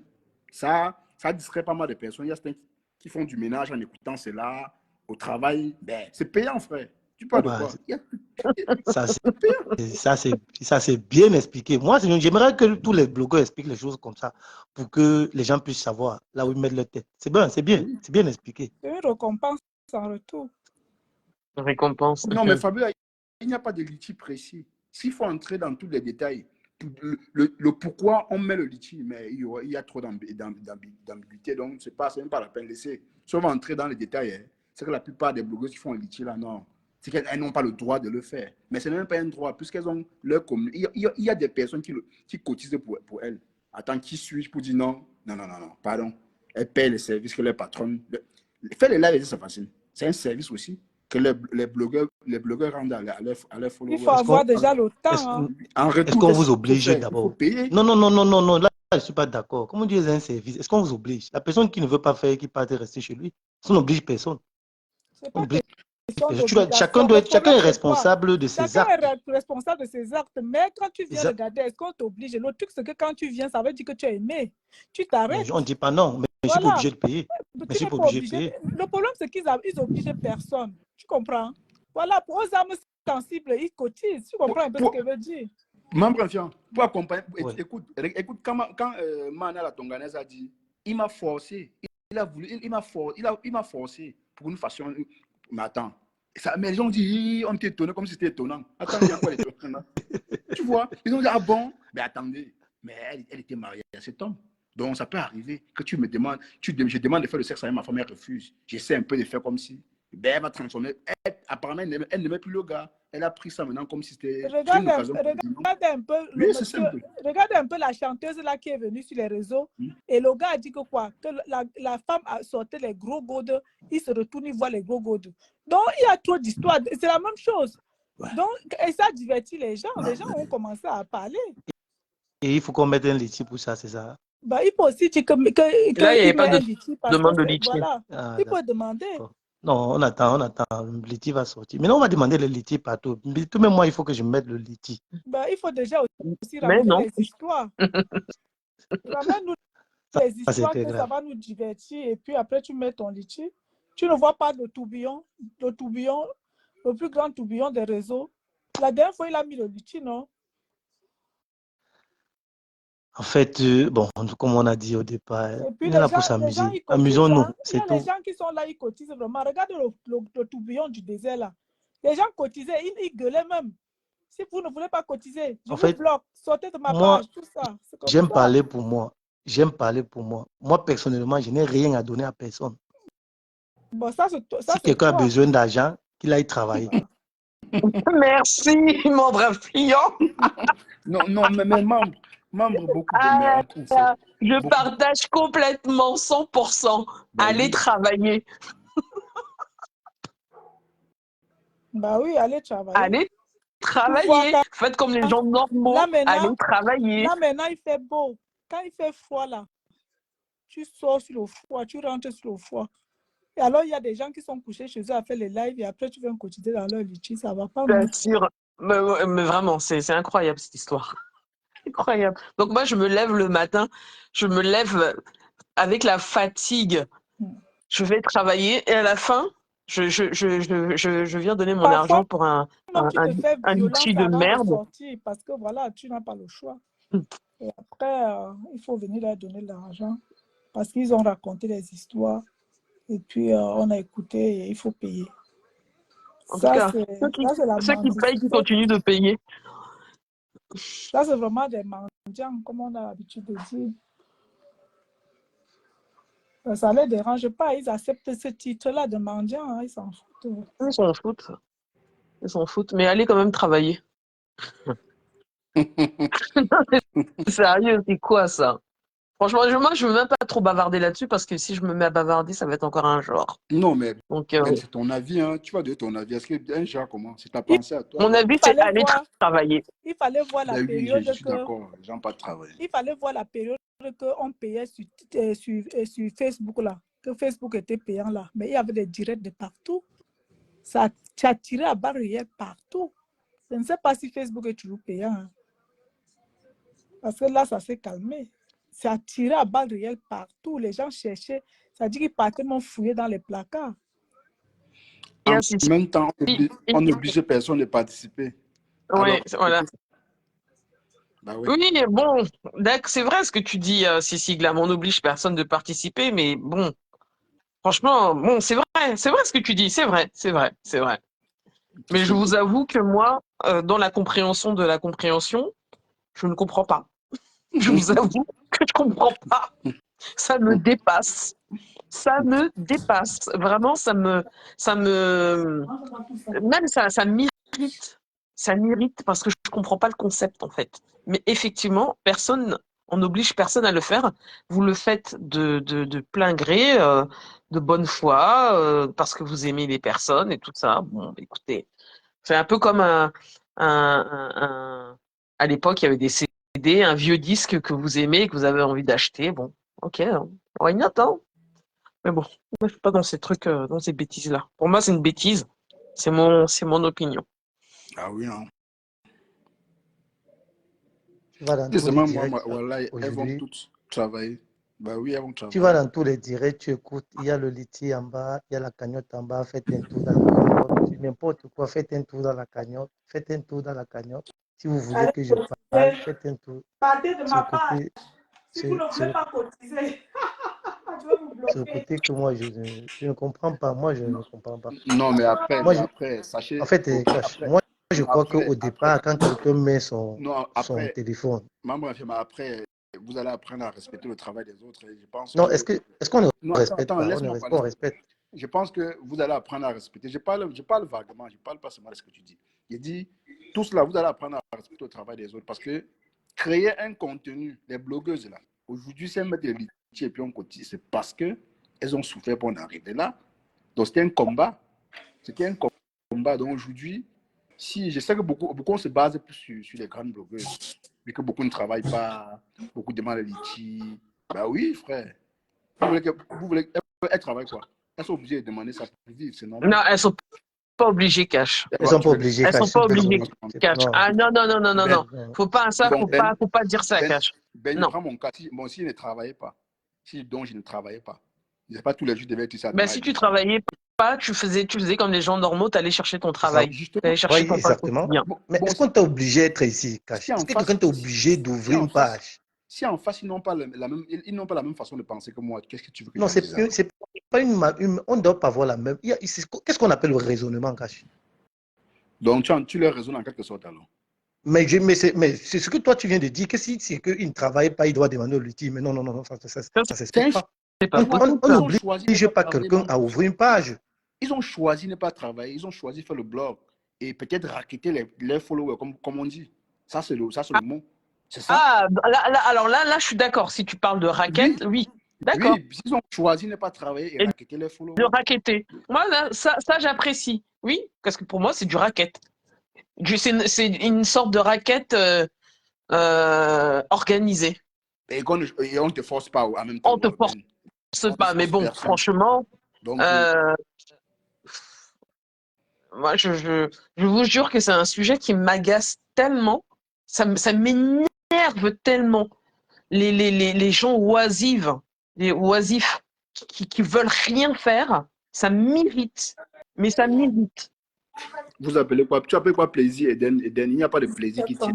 Ça distrait pas mal de personnes. Il y a certains qui font du ménage en écoutant cela au travail. Ben, c'est payant, frère. Tu parles de Ouais, quoi? ça, C'est pire. ça, c'est bien expliqué. Moi, j'aimerais que tous les blogueurs expliquent les choses comme ça pour que les gens puissent savoir là où ils mettent leur tête. C'est bien, Oui. c'est bien expliqué. C'est une récompense en retour. Récompense. Non, mais Fabio, il n'y a pas de litchi précis. S'il faut entrer dans tous les détails, le pourquoi on met le litchi, mais il y a trop d'ambiguïté, donc c'est même pas la peine de laisser. Si on va entrer dans les détails, hein, c'est que la plupart des blogueuses qui font le litchi là, non. C'est qu'elles n'ont pas le droit de le faire. Mais ce n'est même pas un droit, puisqu'elles ont leur communauté. Il y a des personnes qui cotisent pour elles. Attends, qui suis-je pour dire non? Non, non, non, non, pardon. Elles payent les services que leur patronne. Faire les lives, c'est facile. C'est un service aussi que les blogueurs rendent à leurs Il followers. faut avoir déjà le Est-ce temps. Hein. En est-ce retour, qu'on qu'est-ce vous qu'il faut oblige faire? Il faut d'abord? payer. Non, non, non, non, non, non. Là, je ne suis pas d'accord. Comment dire un service? Est-ce qu'on vous oblige? La personne qui ne veut pas faire, qui part rester chez lui, on n'oblige personne. C'est On pas oblige question personne. Chacun d'obligation. Le chacun problème, est c'est quoi? responsable de ses Chacun actes. est responsable de ses actes. Mais quand tu viens Exact. regarder, est-ce qu'on t'oblige? Le truc, c'est que quand tu viens, ça veut dire que tu as aimé. Tu Non, t'arrêtes. on ne dit pas non, mais je suis pas Voilà. obligé de payer. Mais je Tu suis n'es pas pas obligé de obligé. payer. Le problème, c'est qu'ils obligent personne. Tu comprends? Voilà, pour aux âmes sensibles, ils cotisent. Tu comprends un peu ce que veut dire? Membre influent, pour accompagner, Ouais. écoute quand Manala Tonganès a dit, il m'a forcé, il a voulu, il m'a forcé pour une façon. Mais attends, mais les gens ont dit, on était étonnés comme si c'était étonnant. Attends, il y a quoi d'étonnant? Tu vois, ils ont dit, ah bon, mais attendez, mais elle était mariée à cet homme. Donc, ça peut arriver que tu me demandes, je demande de faire le sexe avec ma femme, elle refuse. J'essaie un peu de faire comme si. Ben, elle va transformer. Apparemment, elle n'aimait plus le gars. Elle a pris ça maintenant comme si c'était une occasion. Regardez un peu le Oui, monsieur. simple. Regardez un peu la chanteuse là qui est venue sur les réseaux. Et le gars a dit que quoi? Que la femme a sorti les gros godes. Il se retourne, il voit les gros godes. Donc, il y a trop d'histoires. C'est la même chose. Ouais. Donc, et ça divertit les gens. Les gens ont commencé à parler. Et il faut qu'on mette un litchi pour ça, c'est ça? Bah, il faut aussi dire que Là, il n'y avait met pas un de litchi parce demande de que litchi. voilà, Ah, il faut demander. non, on attend. Le litchi va sortir. Maintenant, on va demander le litchi partout. Tout même moi, il faut que je mette le litchi. Bah, il faut déjà aussi Mais ramener non. les histoires. Ramène-nous Ça, les c'est histoires très que ça grave. va nous divertir et puis après tu mets ton litchi. Tu ne vois pas le tourbillon, le plus grand tourbillon des réseaux. La dernière fois, il a mis le litchi, non? En fait, bon, comme on a dit au départ, Et puis on est là pour les gens, s'amuser. ils cotisent. Amusons-nous, Hein. Il y c'est a les tout. gens qui sont là, ils cotisent vraiment. Regarde le tourbillon du désert là. Les gens cotisaient, ils gueulaient même. Si vous ne voulez pas cotiser, je En vous fait, bloque, sortez de ma moi, page, tout ça. C'est comme j'aime ça. parler pour moi. J'aime parler pour moi. Moi, personnellement, je n'ai rien à donner à personne. Bon, ça Si c'est quelqu'un a toi. besoin d'argent, qu'il aille travailler. Merci, mon brave client. Non, mais membre, beaucoup de Ah, mecs. je Beaucoup. partage complètement 100%. Ben Allez oui. travailler. Bah oui, allez travailler. Allez travailler. Faites comme les gens normaux. Là maintenant, Allez travailler. il fait beau. Quand il fait froid là, tu sors sur le froid, tu rentres sur le froid. Et alors, il y a des gens qui sont couchés chez eux à faire les lives et après, tu viens cotiser dans leur litchi, ça va pas. Bien sûr. Mais vraiment, c'est incroyable cette histoire. Incroyable. Donc moi, je me lève le matin, je me lève avec la fatigue. Je vais travailler et à la fin, je viens donner mon Parfois, argent pour un tu te fais violence litchi de avant de merde. sortir parce que voilà, tu n'as pas le choix. Et après, il faut venir leur donner de l'argent parce qu'ils ont raconté des histoires et puis on a écouté et il faut payer. En tout Ça, cas, c'est la ceux qui payent, qui mendicité. continuent de payer. Ça, c'est vraiment des mendiants, comme on a l'habitude de dire. Ça ne les dérange pas, ils acceptent ce titre-là de mendiant, hein, ils s'en foutent. Ils s'en foutent. Ils s'en foutent. Mais allez quand même travailler. Sérieux, c'est quoi ça? Franchement, moi, je ne veux même pas trop bavarder là-dessus parce que si je me mets à bavarder, ça va être encore un genre. Non, mais Donc, c'est ton avis, hein. Tu vas donner ton avis. Est-ce que genre comment? C'est ta pensée à toi. mon avis, c'est aller travailler. Il fallait voir la Ben oui, période je suis d'accord. Les gens pas travailler. Il fallait voir la période qu'on payait sur Facebook là, que Facebook était payant là. Mais il y avait des directs de partout. Ça a tiré à barre réelle partout. Je ne sais pas si Facebook est toujours payant. Hein. Parce que là, ça s'est calmé. Ça a tiré à balles réelles partout. Les gens cherchaient. Ça dit qu'ils partaient m'ont fouillé dans les placards. en si, si, même temps, si, on n'oblige personne de participer. ouais, Alors, voilà. bah oui. Oui, bon, d'accord, c'est vrai ce que tu dis, Sissi Glam, on n'oblige personne de participer, mais bon, franchement, bon, c'est vrai ce que tu dis, c'est vrai, c'est vrai, c'est vrai. C'est Mais ce je que je vous dis. avoue que moi, dans la compréhension de la compréhension, je ne comprends pas. Je vous avoue que je comprends pas. Ça me dépasse. Ça me dépasse. Vraiment, même ça m'irrite. Ça m'irrite parce que je comprends pas le concept, en fait. Mais effectivement, on n'oblige personne à le faire. Vous le faites de plein gré, de bonne foi, parce que vous aimez les personnes et tout ça. Bon, écoutez, c'est un peu comme à l'époque, il y avait des CD, un vieux disque que vous aimez, que vous avez envie d'acheter. Bon, ok, why not, hein? Mais bon, moi, je suis pas dans ces trucs, dans ces bêtises-là. Pour moi, c'est une bêtise. C'est mon opinion. Ah oui, non. Tu vas dans C'est tous les seulement directs voilà, elles vont aujourd'hui. toutes travailler. Bah oui, elles vont Tu vas travailler. dans tous les directs, tu écoutes, il y a le litier en bas, il y a la cagnotte en bas, faites un tour dans la cagnotte, n'importe quoi, faites un tour dans la cagnotte, faites un tour dans la cagnotte. Si vous voulez Allez que je parle, cotiser. faites un tour. Partez de C'est ma le page. côté, Si vous c'est ne c'est voulez le, pas cotiser, je vais vous c'est le bloquer. côté que moi, je ne comprends pas. Moi, je ne comprends pas. Non, Moi, en sachez, fait, Cash, après, moi, je non, crois qu'au départ, quand quelqu'un met non, son après, téléphone, maman, mais après, vous allez apprendre à respecter le travail des autres. Et je pense non, que, est-ce qu'on ne non, respecte attends, pas? laisse-moi parler. On respecte. Je pense que vous allez apprendre à respecter. Je parle vaguement, je parle pas seulement de ce que tu dis. Je dis, tout cela, vous allez apprendre à respecter le travail des autres parce que créer un contenu, les blogueuses là, aujourd'hui, c'est mettre les litiers et puis on cotise, c'est parce que elles ont souffert pour en arriver là. Donc, c'était un combat. C'était un combat. Donc, aujourd'hui, si je sais que beaucoup se basent plus sur les grandes blogueuses, mais que beaucoup ne travaillent pas, beaucoup demandent les litiers. Bah oui, frère. Vous voulez, elles travaillent quoi? Elles sont obligées de demander ça pour vivre, c'est Non, normal. elles sont pas obligées, Cash. Elles ne sont pas Tu veux, obligées, Elles Cash, sont s'il pas te plaît, obligées, non. Cash. Non, Ah non, non, non, non, non, Ben, non. non. Faut pas ça, bon, faut pas dire ça, Cash. Ben, Non. prends mon cas. Si je ne travaillais pas, si donc je ne travaillais pas, je ne sais pas tous les jours, je devais être ici à Ben, demain et si tu descendre. travaillais pas, tu faisais comme les gens normaux, tu allais chercher ton Ça, travail. Tu allais Justement, chercher oui, ton pain exactement. quotidien. Mais bon, est-ce qu'on t'a obligé d'être ici, si Cash? Est-ce en que quelqu'un face, t'a obligé d'ouvrir une page? si en face, ils n'ont pas ils n'ont pas la même façon de penser que moi, qu'est-ce que tu veux que Non, j'en dise alors? c'est pas on ne doit pas avoir la même. Qu'est-ce qu'on appelle le raisonnement, Cash? Donc, tu leur raisonnes en quelque sorte alors. Mais c'est ce que toi tu viens de dire, que si c'est qu'il ne travaille pas, il doit demander au lutine. Mais non, non, non, non, ça Ça, ne C'est s'explique un pas. c'est pas choix. possible, On ça. Ils ont choisi de ne n'oblige pas pas travailler, quelqu'un à maman. ouvrir une page. Ils ont choisi de ne pas travailler, ils ont choisi de faire le blog et peut-être racketter les followers, comme on dit. Ça, c'est le mot. C'est ça? Ah, alors là, je suis d'accord. Si tu parles de Oui, raquette, oui. D'accord. oui, ils ont choisi de ne pas travailler et Et racketter les de followers. racketter. Moi, là, ça j'apprécie. Oui, parce que pour moi, c'est du racket. C'est une sorte de raquette organisée. Et on ne te force pas en même On temps, te force Ben. On ne pas. Mais force bon, personne. franchement, Donc, euh, moi, je vous jure que c'est un sujet qui m'agace tellement. Ça m'énerve tellement. Les gens oisifs, les oisifs qui veulent rien faire, ça m'irrite. Mais ça m'irrite. vous appelez quoi? Tu appelles quoi plaisir, Eden? Eden, il n'y a pas de plaisir qui tient.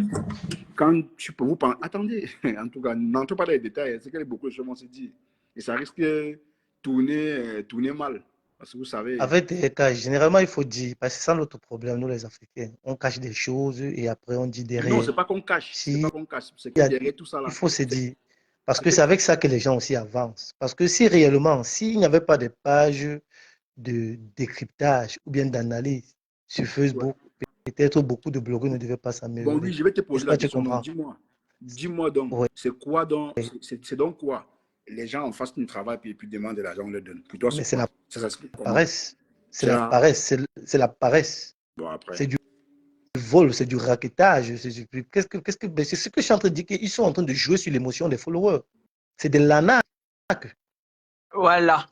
Quand tu peux vous penser, attendez, en tout cas, n'entrez pas dans les détails, c'est que beaucoup de choses vont se dire. Et ça risque de tourner mal. Parce que vous savez, Avec des caches, généralement, il faut dire, parce que c'est ça notre problème, nous les Africains. On cache des choses et après on dit non, derrière. c'est pas qu'on cache. C'est Si pas qu'on cache. C'est il que y a- derrière tout ça il là, faut se dire. Parce c'est que que c'est avec ça que les gens aussi avancent. Parce que si réellement, s'il n'y avait pas de pages de décryptage ou bien d'analyse sur ouais. Facebook, peut-être beaucoup de blogueurs ne devaient pas Bon, oui, s'améliorer. je vais te Est-ce poser que la tu question. Donc, comprends? dis-moi. Dis-moi donc, Oui. c'est quoi donc, c'est donc quoi? Les gens en face du travail puis demandent de l'argent, on leur donne. Puis toi, Mais c'est c'est quoi? la Ça s'explique comment? paresse. C'est la Tiens, paresse. C'est la paresse. bon, après. C'est du vol, c'est du raquettage. C'est ce que je suis en train de dire, qu'ils sont en train de jouer sur l'émotion des followers. C'est de l'arnaque. Voilà.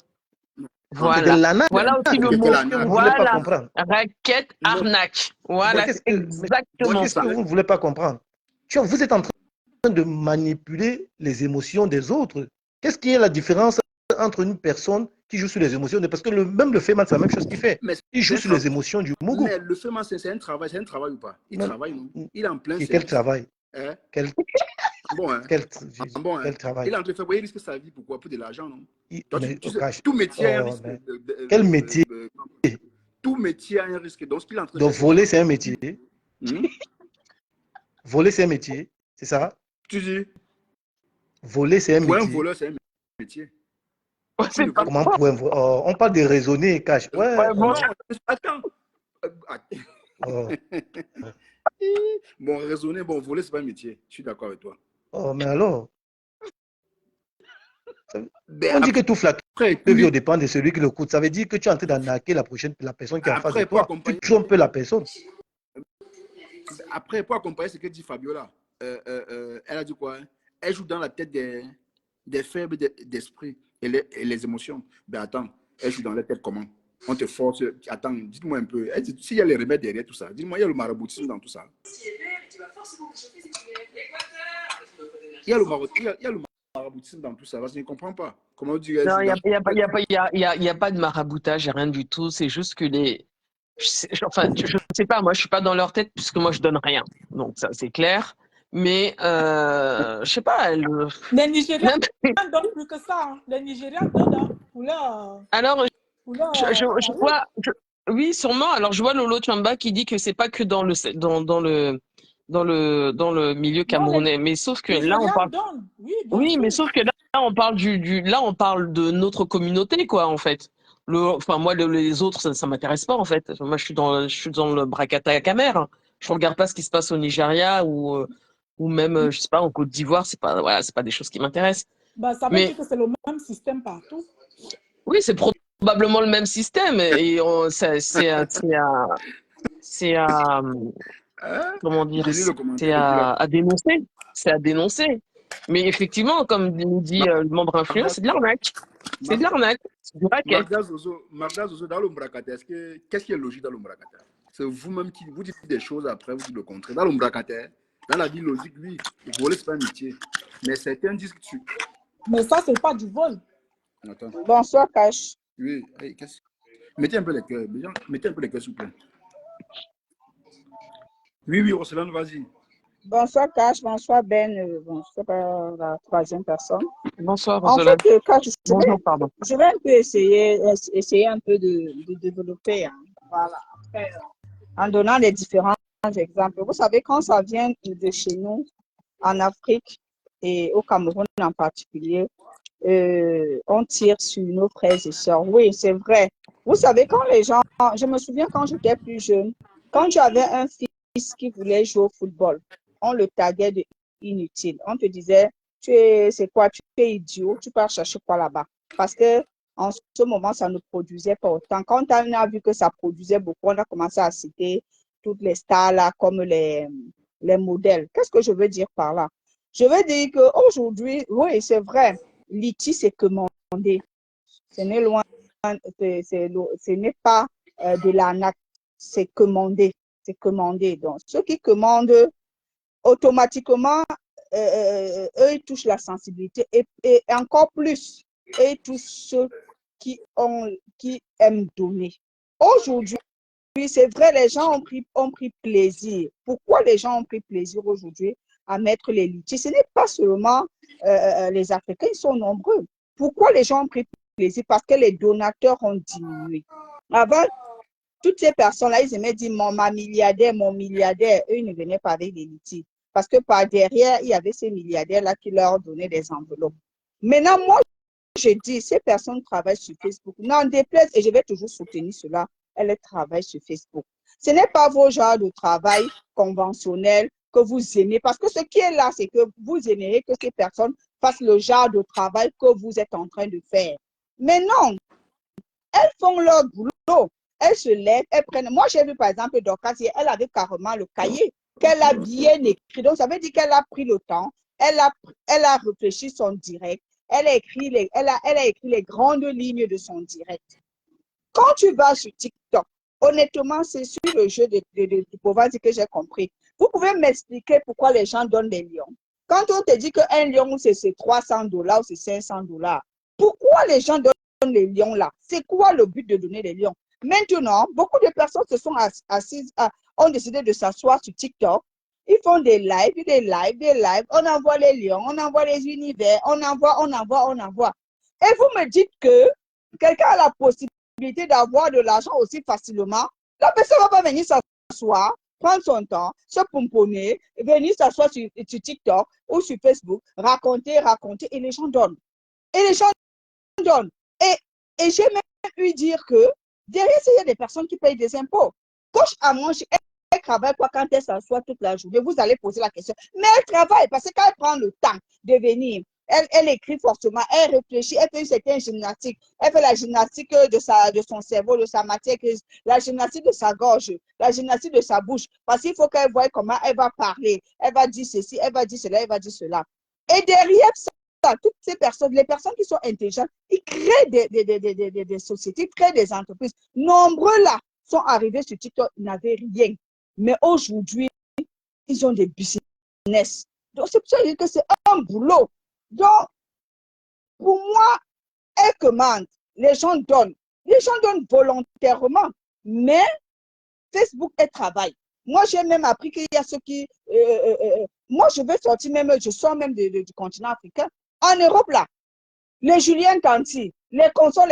C'est de Voilà. l'arnaque. Voilà aussi le Quelle mot. Qu'est-ce que vous arnaque? ne voulez pas Voilà. comprendre? Raquette, Non, arnaque. moi, Voilà, c'est moi, je exactement Qu'est-ce que ça. savais. vous ne voulez pas comprendre? Vous êtes en train de manipuler les émotions des autres. Qu'est-ce qui est la différence entre une personne qui joue sur les émotions. Parce que même le Feman, c'est la même chose qu'il fait. Mais Il joue sur les émotions du Mougou. Mais le Feman, c'est un travail ou pas? Il travaille, non? Il est en plein service. Quel travail? Hein? Bon, hein? Quel travail? Il est en train de faire, il risque sa vie, pourquoi? Pour de l'argent, non? Toi, tu sais, tout métier a un risque. Quel métier? Tout métier a un risque. Donc, ce qu'il est en train de Donc, voler, c'est un métier. Voler, c'est un métier. C'est ça? Tu dis? Voler, c'est un métier. Pour un voleur, c'est un métier. Comment pour un voleur? On parle de raisonner, cash. Ouais. Non, attends. Bon, raisonner, bon, voler, c'est pas un métier. Je suis d'accord avec toi. Oh, mais alors? On dit que tout flatteur dépend de celui qui le coûte. Ça veut dire que tu es en train d'arnaquer la personne qui est en face de toi. Tu trompes la personne. Après, pour accompagner ce que dit Fabiola, elle a dit quoi? Elle joue dans la tête des faibles d'esprit et les émotions. Ben attends, elle joue dans la tête comment? On te force. Attends, dites-moi un peu. S'il y a les remèdes derrière tout ça, dites-moi, il y a le maraboutisme dans tout ça. Il y a le maraboutisme dans tout ça. Parce que je ne comprends pas. Comment on dirait? Non, il n'y a pas de maraboutage, rien du tout. C'est juste que enfin, je ne sais pas, moi, je ne suis pas dans leur tête puisque moi, je ne donne rien. Donc, ça, c'est clair. Mais, je ne sais pas. Les Nigériens ne donnent plus que ça. Hein. Les Nigériens donnent pour leur... Alors, je vois... Oui, sûrement. Alors, je vois Lolo Chamba qui dit que ce n'est pas que dans le milieu camerounais. Mais sauf que là, on parle... Oui, mais sauf que là, on parle là, on parle de notre communauté, quoi, en fait. Enfin, moi, les autres, ça ne m'intéresse pas, en fait. Moi, je suis dans le Brakata Kamer. Je ne regarde pas ce qui se passe au Nigeria ou même, je sais pas, en Côte d'Ivoire. C'est pas des choses qui m'intéressent. Bah, ça veut dire que c'est le même système partout. Oui, c'est probablement le même système. Et comment dire, c'est à dénoncer. C'est à dénoncer. Mais effectivement, comme nous dit le membre influent, c'est de l'arnaque. C'est de l'arnaque. C'est du racket. Magda Zozo, dans l'Ombrakata, qu'est-ce qui est logique dans l'Ombrakata? C'est vous-même qui vous dites des choses après, vous dites le contraire. Dans l'Ombrakata, dans la vie logique, oui, voler, c'est pas un métier. Mais certains disent que tu... Mais ça, c'est pas du vol. Attends. Bonsoir, Cash. Oui, hey, mettez un peu les cœurs. Mettez un peu les cœurs, s'il vous plaît. Oui, Roselane, vas-y. Bonsoir, Cash. Bonsoir, Ben. Bon, c'est pas la troisième personne. Bonsoir, Roselane. En fait, Cash, je vais un peu essayer un peu de développer. Hein. Voilà. Après, en donnant les différents exemples. Vous savez, quand ça vient de chez nous, en Afrique et au Cameroun en particulier, on tire sur nos frères et sœurs. Oui, c'est vrai. Vous savez, quand les gens... Je me souviens quand j'étais plus jeune, quand tu avais un fils qui voulait jouer au football, on le taguait de inutile. On te disait, c'est quoi, tu es idiot, tu pars chercher quoi là-bas? Parce que en ce moment, ça ne produisait pas autant. Quand on a vu que ça produisait beaucoup, on a commencé à citer toutes les stars là, comme les modèles. Qu'est-ce que je veux dire par là? Je veux dire qu'aujourd'hui, oui, c'est vrai, l'ITI, c'est commandé. Ce n'est loin, ce n'est pas de l'arnaque, c'est commandé. C'est commandé. Donc, ceux qui commandent, automatiquement, eux, ils touchent la sensibilité. Et encore plus, eux, ils touchent ceux qui aiment donner. Aujourd'hui, c'est vrai, les gens ont pris plaisir. Pourquoi les gens ont pris plaisir aujourd'hui à mettre les litiges? Ce n'est pas seulement les Africains, ils sont nombreux. Pourquoi les gens ont pris plaisir? Parce que les donateurs ont diminué. Avant, toutes ces personnes-là, ils aimaient dire mon milliardaire, eux, ils ne venaient pas avec des litiges. Parce que par derrière, il y avait ces milliardaires-là qui leur donnaient des enveloppes. Maintenant, moi, je dis, ces personnes travaillent sur Facebook. Non, déplaise, et je vais toujours soutenir cela, elles travaillent sur Facebook. Ce n'est pas vos genres de travail conventionnels que vous aimez, parce que ce qui est là, c'est que vous aimeriez que ces personnes fassent le genre de travail que vous êtes en train de faire. Mais non, elles font leur boulot, elles se lèvent, elles prennent. Moi, j'ai vu par exemple Dorcas, elle avait carrément le cahier qu'elle a bien écrit. Donc, ça veut dire qu'elle a pris le temps, elle a réfléchi son direct, elle a écrit les grandes lignes de son direct. Quand tu vas sur TikTok, honnêtement, c'est sur le jeu de Povati que j'ai compris. Vous pouvez m'expliquer pourquoi les gens donnent des lions. Quand on te dit qu'un lion, c'est $300 ou c'est $500, pourquoi les gens donnent les lions là? C'est quoi le but de donner les lions? Maintenant, beaucoup de personnes se sont assises, ont décidé de s'asseoir sur TikTok. Ils font des lives, des lives, des lives. On envoie les lions, on envoie les univers, on envoie. Et vous me dites que quelqu'un a la possibilité d'avoir de l'argent aussi facilement. La personne ne va pas venir s'asseoir, prendre son temps, se pomponner, venir s'asseoir sur TikTok ou sur Facebook, raconter, et les gens donnent. Et les gens donnent. Et j'ai même eu dire que derrière, il y a des personnes qui payent des impôts. Coach à manger, elle travaille quoi quand elle s'assoit toute la journée? Vous allez poser la question. Mais elle travaille parce que quand elle prend le temps de venir, elle écrit forcément, elle réfléchit, elle fait une certaine gymnastique. Elle fait la gymnastique de son cerveau, de sa matière grise, la gymnastique de sa gorge, la gymnastique de sa bouche. Parce qu'il faut qu'elle voie comment elle va parler. Elle va dire ceci, elle va dire cela, elle va dire cela. Et derrière ça, toutes ces personnes, les personnes qui sont intelligentes, ils créent des sociétés, ils créent des entreprises. Nombreux là sont arrivés sur TikTok, ils n'avaient rien. Mais aujourd'hui, ils ont des business. Donc, c'est pour ça que je dis que c'est un boulot. Donc, pour moi, elle commande. Les gens donnent. Les gens donnent volontairement. Mais Facebook, elle travaille. Moi, j'ai même appris qu'il y a ceux qui... moi, je vais sortir même, je sors même du continent africain. En Europe, là, les Julien Tanti, les consorts.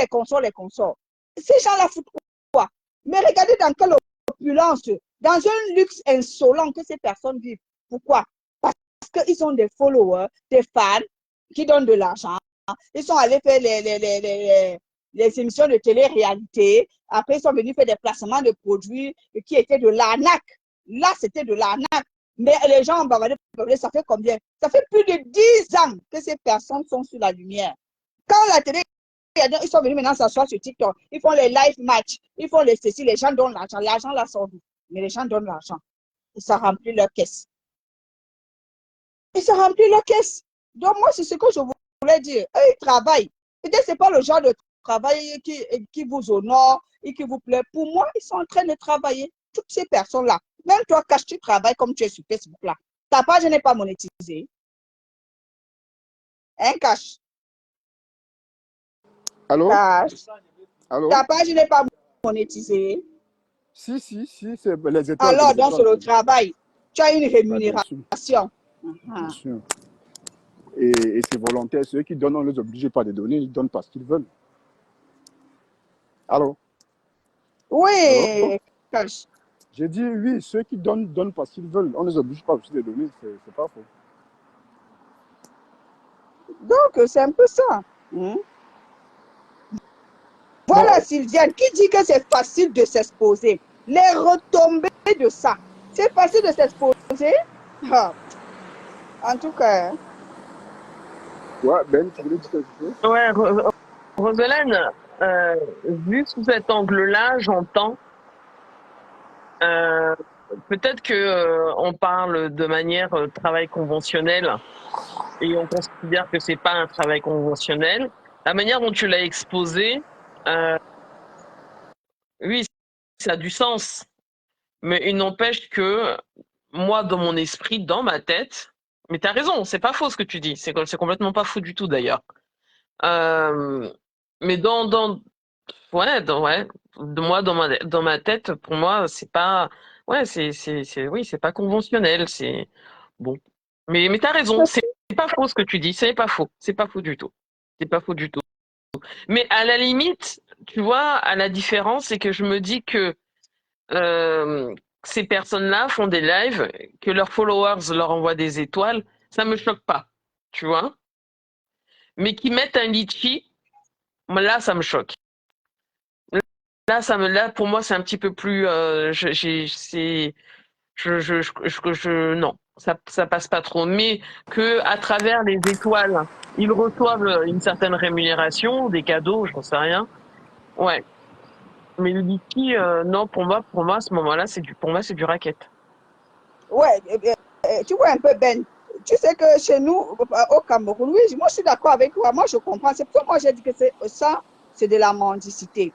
Ces gens-là foutent quoi? Mais regardez dans quelle opulence, dans un luxe insolent que ces personnes vivent. Pourquoi? Parce qu'ils ont des followers, des fans qui donnent de l'argent. Ils sont allés faire les émissions de télé-réalité. Après, ils sont venus faire des placements de produits qui étaient de l'arnaque. Là, c'était de l'arnaque. Mais les gens ont bavardé, ça fait combien? Ça fait plus de 10 ans que ces personnes sont sur la lumière. Quand la télé, ils sont venus maintenant s'asseoir sur TikTok. Ils font les live match. Ils font les ceci. Les gens donnent l'argent. L'argent là sort d'où? Mais les gens donnent l'argent. Et ça remplit leur caisse. Donc, moi, c'est ce que je voulais dire. Eux, ils travaillent. Peut-être que ce n'est pas le genre de travail qui vous honore et qui vous plaît. Pour moi, ils sont en train de travailler. Toutes ces personnes-là. Même toi, Cash, tu travailles comme tu es sur Facebook là. Ta page n'est pas monétisée. Hein, Cash? Allô? Cash. Allô? Ta page n'est pas monétisée. Si, c'est les étoiles. Alors, donc, sur le travail, tu as une rémunération. Bien sûr. Et c'est volontaire. Ceux qui donnent, on ne les oblige pas de donner, ils donnent parce qu'ils veulent. Allô? Oui, Cash. J'ai dit oui, ceux qui donnent parce qu'ils veulent. On ne les oblige pas aussi de donner, c'est pas faux. Donc, c'est un peu ça. Voilà, Sylviane, qui dit que c'est facile de s'exposer. Les retombées de ça. C'est facile de s'exposer. En tout cas. Ouais, Ben, tu voulais dire quelque chose? Ouais, Roselaine, vu sous cet angle-là, j'entends. Peut-être que on parle de manière travail conventionnel et on considère que c'est pas un travail conventionnel. La manière dont tu l'as exposé, oui, ça a du sens. Mais il n'empêche que moi, dans mon esprit, dans ma tête, mais tu as raison, c'est pas faux ce que tu dis, c'est complètement pas faux du tout d'ailleurs. Mais moi, dans ma tête, pour moi, c'est pas, ouais, oui, c'est pas conventionnel, c'est bon. Mais tu as raison, c'est pas faux ce que tu dis, c'est pas faux du tout, c'est pas faux du tout. Mais à la limite, tu vois, à la différence, c'est que je me dis que ces personnes-là font des lives, que leurs followers leur envoient des étoiles, ça me choque pas, tu vois. Mais qui mettent un litchi, là, ça me choque. Là, pour moi, c'est un petit peu plus, non, ça passe pas trop. Mais que à travers les étoiles, ils reçoivent une certaine rémunération, des cadeaux, j'en sais rien. Ouais. Mais le litchi, non, pour moi, à ce moment-là, pour moi, c'est du racket. Ouais, tu vois un peu, Ben. Tu sais que chez nous, au Cameroun, oui, moi je suis d'accord avec toi, moi je comprends. C'est pour moi j'ai dit que ça, c'est de la mendicité.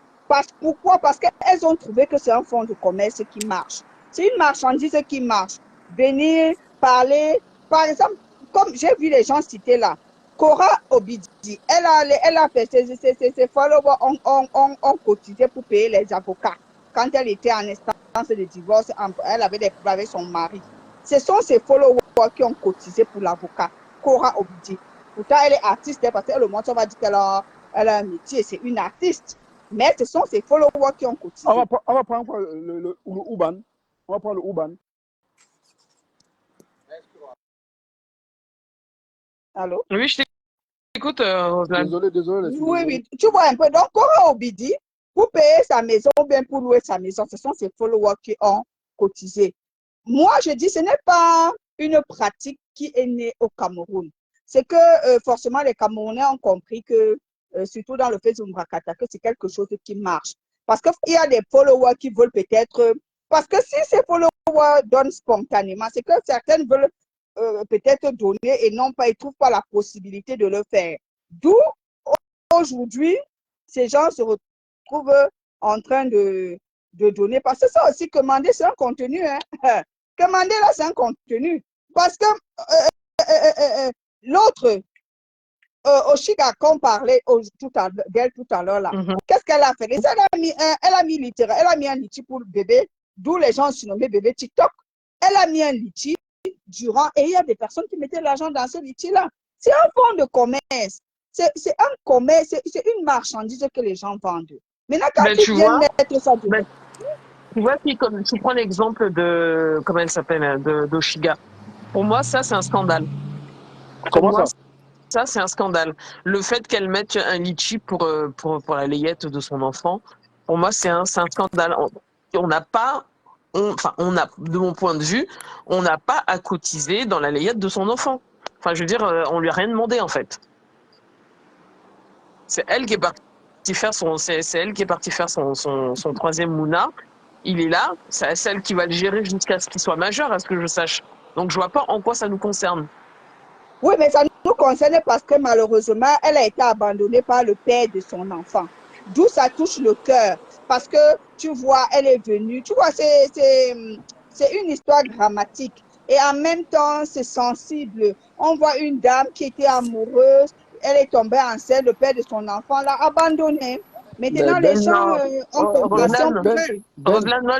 Pourquoi? Parce qu'elles ont trouvé que c'est un fonds de commerce qui marche. C'est une marchandise qui marche. Venir, parler, par exemple, comme j'ai vu les gens citer là, Cora Obidi, elle a fait ses followers ont cotisé pour payer les avocats. Quand elle était en instance de divorce, elle avait des problèmes avec son mari. Ce sont ses followers qui ont cotisé pour l'avocat, Cora Obidi. Pourtant, elle est artiste, parce qu'elle le montre, on va dire qu'elle a un métier, c'est une artiste. Mais ce sont ses followers qui ont cotisé. On va prendre le Uban. On va prendre le Uban. Allô? Oui, je t'écoute, Roselyne. Désolé. Oui, tu vois un peu. Donc, Cora Obidi, pour payer sa maison ou bien pour louer sa maison, ce sont ses followers qui ont cotisé. Moi, je dis, ce n'est pas une pratique qui est née au Cameroun. C'est que forcément, les Camerounais ont compris que, surtout dans le Facebook Mrakata, que c'est quelque chose qui marche. Parce qu'il y a des followers qui veulent peut-être... Parce que si ces followers donnent spontanément, c'est que certaines veulent peut-être donner et non pas, ils ne trouvent pas la possibilité de le faire. D'où, aujourd'hui, ces gens se retrouvent en train de donner. Parce que ça aussi, commander, c'est un contenu. Hein. Commander, là, c'est un contenu. Parce que l'autre, Oshiga, qu'on parlait d'elle tout à l'heure, là, qu'est-ce qu'elle a fait? Elle a mis un litchi pour le bébé, d'où les gens se nommaient bébé TikTok. Elle a mis un litchi durant, et il y a des personnes qui mettaient l'argent dans ce litchi-là. C'est un fonds de commerce. C'est un commerce, c'est une marchandise que les gens vendent. Maintenant, quand ils viennent mettre ça dedans. Tu vois, comme tu prends l'exemple de, comment elle s'appelle, d'Oshiga. Pour moi, ça, c'est un scandale. Comment ça? Ça, c'est un scandale. Le fait qu'elle mette un litchi pour la layette de son enfant, pour moi, c'est un scandale. On n'a pas, de mon point de vue, on n'a pas à cotiser dans la layette de son enfant. Enfin, je veux dire, on lui a rien demandé, en fait. C'est elle qui est partie faire son troisième Mouna. Il est là, c'est celle qui va le gérer jusqu'à ce qu'il soit majeur, à ce que je sache. Donc, je vois pas en quoi ça nous concerne. Oui, mais ça nous concerne parce que malheureusement, elle a été abandonnée par le père de son enfant. D'où ça touche le cœur. Parce que, tu vois, elle est venue. Tu vois, c'est une histoire dramatique. Et en même temps, c'est sensible. On voit une dame qui était amoureuse. Elle est tombée enceinte. Le père de son enfant l'a abandonnée. Maintenant, les gens ont compassion pour elle. Roselyne, moi,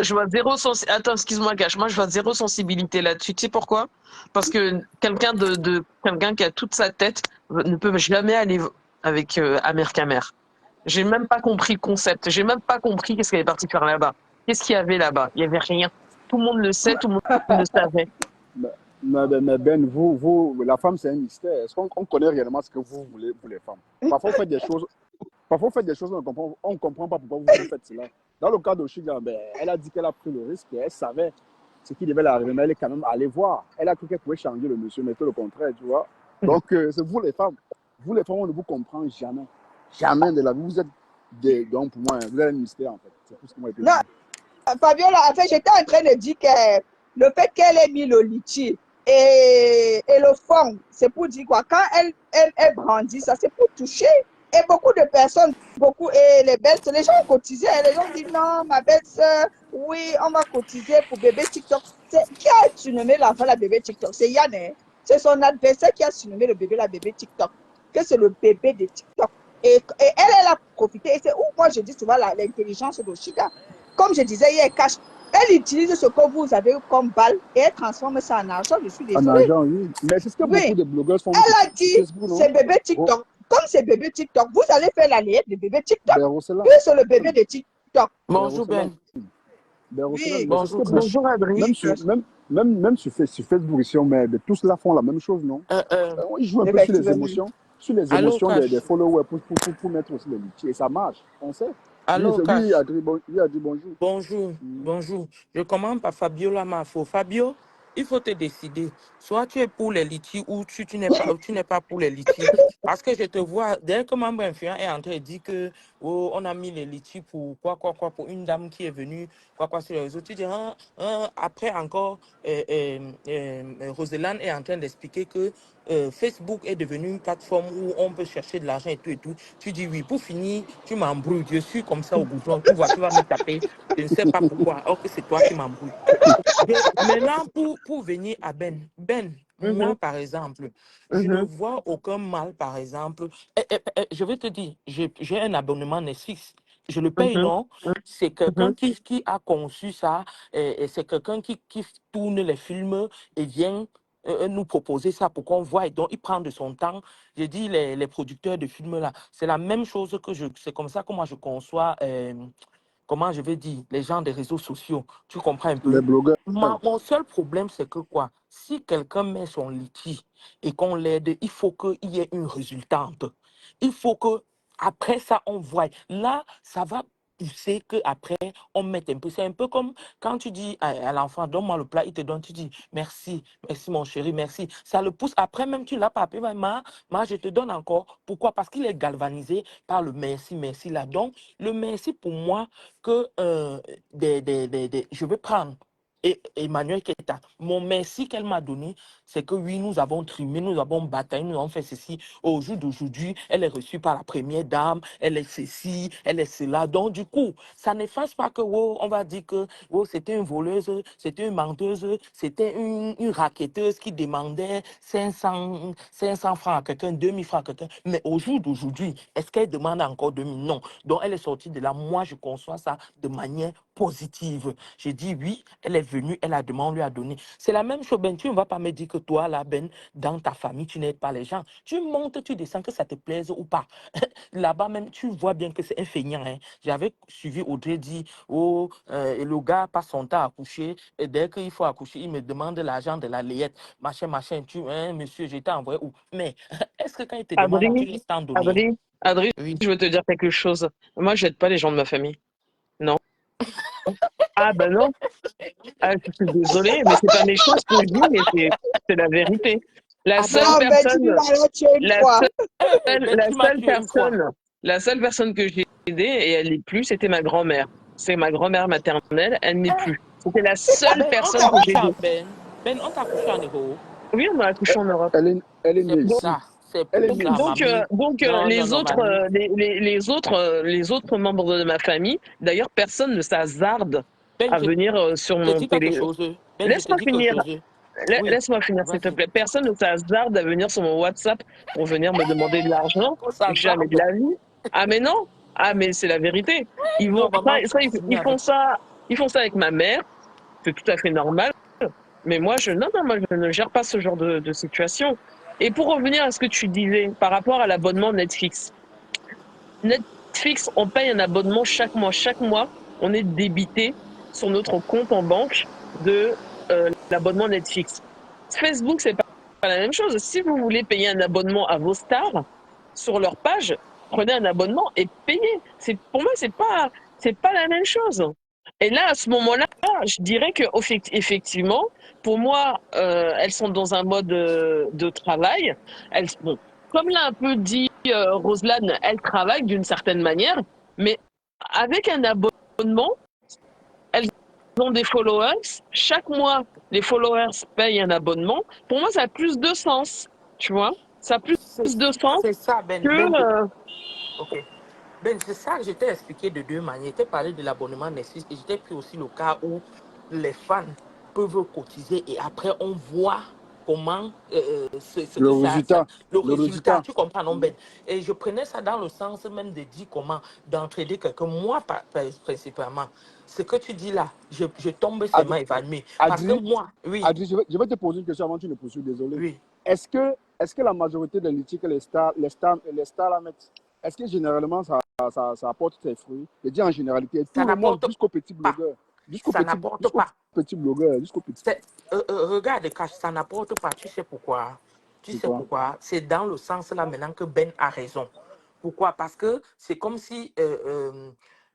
je vois zéro sensibilité. Attends, excuse-moi, Cache. Moi, je vois zéro sensibilité là-dessus. Tu sais pourquoi? Parce que quelqu'un quelqu'un qui a toute sa tête ne peut jamais aller avec Amer Kamer. J'ai même pas compris le concept. J'ai même pas compris qu'est-ce qu'elle est partie faire là-bas. Qu'est-ce qu'il y avait là-bas? Il y avait rien. Tout le monde le sait, tout le monde le savait. Mais Ben, vous, la femme, c'est un mystère. Est-ce qu'on connaît réellement ce que vous voulez, vous les femmes? Parfois, vous faites des choses. Parfois, vous faites des choses, on ne comprend pas pourquoi vous faites cela. Dans le cas d'Oshiga, elle a dit qu'elle a pris le risque et elle savait ce qui devait l'arriver, mais elle est quand même allée voir. Elle a cru qu'elle pouvait changer le monsieur, mais tout le contraire, tu vois. Donc, c'est vous les femmes. Vous les femmes, on ne vous comprend jamais. Jamais de la vie. Vous êtes donc pour moi, vous êtes un mystère en fait. C'est tout ce que moi je Non, Fabiola, en fait, j'étais en train de dire que le fait qu'elle ait mis le litchi et le fond, c'est pour dire quoi? Quand elle brandit ça, c'est pour toucher. Et beaucoup de personnes, et les belles, les gens ont cotisé. Les gens disent non, ma belle-sœur, oui, on va cotiser pour bébé TikTok. Qui a surnommé l'enfant la bébé TikTok? C'est Yann, hein? C'est son adversaire qui a surnommé le bébé la bébé TikTok. Que c'est le bébé de TikTok. Et elle a profité. Et c'est où moi je dis souvent l'intelligence de Shida. Comme je disais hier, Cash, elle utilise ce que vous avez comme balle et elle transforme ça en argent. Je suis désolée. En argent, oui. Mais c'est ce que beaucoup de blogueurs font. Elle a dit, c'est bébé TikTok. Comme c'est bébé TikTok, vous allez faire la layette de bébé TikTok. Puis c'est le bébé de TikTok. Bonjour Ben. Oui. Bonjour Adrien. Même sur Facebook, ici, mais tous là font la même chose, non? Ils jouent un peu sur les émotions. Sur les émotions des followers pour mettre aussi les litiers. Et ça marche, on sait. Allô, oui, Adri, bonjour. Bonjour. Je commande par Fabiola Mafo. Fabio, il faut te décider. Soit tu es pour les litchis ou tu n'es pas pour les litchis. Parce que je te vois, dès que membre influent est en train de dire que on a mis les litchis pour pour une dame qui est venue, sur les réseaux. Tu dis, après encore, Roselyne est en train d'expliquer que Facebook est devenu une plateforme où on peut chercher de l'argent et tout et tout. Tu dis oui, pour finir, tu m'embrouilles. Je suis comme ça au goudron. Tu vois, tu vas me taper. Je ne sais pas pourquoi. Alors que c'est toi qui m'embrouilles. Maintenant, pour venir à Ben. Ben, Moi, par exemple, je ne vois aucun mal, par exemple. Je vais te dire, j'ai un abonnement Netflix. Je le paye, non? C'est quelqu'un qui a conçu ça. Et c'est quelqu'un qui tourne les films et vient nous proposer ça pour qu'on voit. Et donc, il prend de son temps. J'ai dit, les producteurs de films, là, c'est la même chose c'est comme ça que moi, je conçois. Comment je vais dire, les gens des réseaux sociaux. Tu comprends un Les peu? blogueurs. Mon seul problème, c'est que quoi? Si quelqu'un met son litige et qu'on l'aide, il faut qu'il y ait une résultante. Il faut que après ça, on voit. Là, ça va pousser qu'après, on mette un peu. C'est un peu comme quand tu dis à l'enfant, donne-moi le plat, il te donne, tu dis merci, merci mon chéri, merci. Ça le pousse. Après, même tu l'as pas appelé, je te donne encore. Pourquoi? Parce qu'il est galvanisé par le merci, merci là. Donc, le merci pour moi, que je vais prendre Emmanuel Keta. Mon merci qu'elle m'a donné, c'est que oui, nous avons trimé, nous avons bataillé, nous avons fait ceci. Au jour d'aujourd'hui, elle est reçue par la première dame, elle est ceci, elle est cela. Donc, du coup, ça n'efface pas que, oh, on va dire que oh, c'était une voleuse, c'était une menteuse, c'était une raquetteuse qui demandait 500 francs à quelqu'un, 2000 francs à quelqu'un. Mais au jour d'aujourd'hui, est-ce qu'elle demande encore 2000? Non. Donc, elle est sortie de là. Moi, je conçois ça de manière positive. J'ai dit oui, elle est venue, elle a demandé, on lui a donné. C'est la même chose, Ben. Tu ne vas pas me dire que toi, là, Ben, dans ta famille, tu n'aides pas les gens. Tu montes, tu descends, que ça te plaise ou pas. Là-bas même, tu vois bien que c'est un feignant. Hein. J'avais suivi Audrey dit, oh, le gars passe son temps à coucher, et dès qu'il faut accoucher, il me demande l'argent de la layette, machin, machin. Monsieur, j'ai été envoyé où? Mais est-ce que quand il te demande, là, tu laisses t'en donner? Adrien, Oui. je veux te dire quelque chose. Moi, j'aide pas les gens de ma famille. Non. Ah ben non. Ah, je suis désolée, mais c'est pas méchant ce que je dis, mais c'est la vérité. La seule Non, mais tu personne, nous l'as tué une la fois. Ben, tu m'as tué une fois. la seule personne que j'ai aidée, et elle n'est plus, c'était ma grand-mère. C'est ma grand-mère maternelle, elle n'est plus. C'était la seule Ben, on personne t'a que j'ai couché aidée. Ben, on t'a couché en héros. Oui, on m'a accouché en Europe. Elle est C'est née pour ici. ça. C'est Elle est pour née ça, ici. mamie. Non, non, Les non, autres, mamie. les autres membres de ma famille, d'ailleurs, personne ne s'hasarde Ben, à je venir sur te mon dis quelque télé. chose. Ben, je te Laisse-moi dis quelque finir. chose. Oui, Laisse-moi finir, s'il te vas-y. plaît. Personne ne s'hasarde à venir sur mon WhatsApp pour venir me demander de l'argent. On s'hasarde. Jamais de la vie. Ah, mais non. Ah, mais c'est la vérité. Non, maman, tu Ils continues font avec. ça. Ils font ça avec ma mère. C'est tout à fait normal. Mais moi, moi, je ne gère pas ce genre de situation. Et pour revenir à ce que tu disais par rapport à l'abonnement Netflix. Netflix, on paye un abonnement chaque mois. Chaque mois, on est débité sur notre compte en banque de l'abonnement Netflix. Facebook, c'est pas la même chose. Si vous voulez payer un abonnement à vos stars sur leur page, prenez un abonnement et payez. Pour moi, c'est pas la même chose. Et là, à ce moment-là, je dirais que effectivement, pour moi, elles sont dans un mode de travail. Bon, comme l'a un peu dit Roselane, elles travaillent d'une certaine manière, mais avec un abonnement, elles ont des followers. Chaque mois, les followers payent un abonnement. Pour moi, ça a plus de sens, tu vois. Ça a plus de sens C'est ça, Ben. que... Ok. Ben, c'est ça que je t'ai expliqué de deux manières. Je t'ai parlé de l'abonnement Netflix et je t'ai pris aussi le cas où les fans peuvent cotiser et après on voit comment ce Le que résultat. le Le résultat, résultat. tu comprends, non, Ben? Et je prenais ça dans le sens même de dire comment d'entraider quelqu'un. Moi, principalement, ce que tu dis là, je tombe seulement évanouie. Parce que Adri, moi, oui, Adri, je vais te poser une question avant que tu ne poursuives, désolé. oui. Est-ce que la majorité des litiges que les stars la mettent, est-ce que généralement ça apporte ses fruits? Je dis en généralité, Ça tout le monde, n'apporte jusqu'au petit pas. blogueur, Ça n'apporte jusqu'au pas. petit blogueur, jusqu'au petit. Regarde, Cash, ça n'apporte pas. Tu sais pourquoi? Tu C'est sais quoi? pourquoi? C'est dans le sens là maintenant que Ben a raison. Pourquoi? Parce que c'est comme si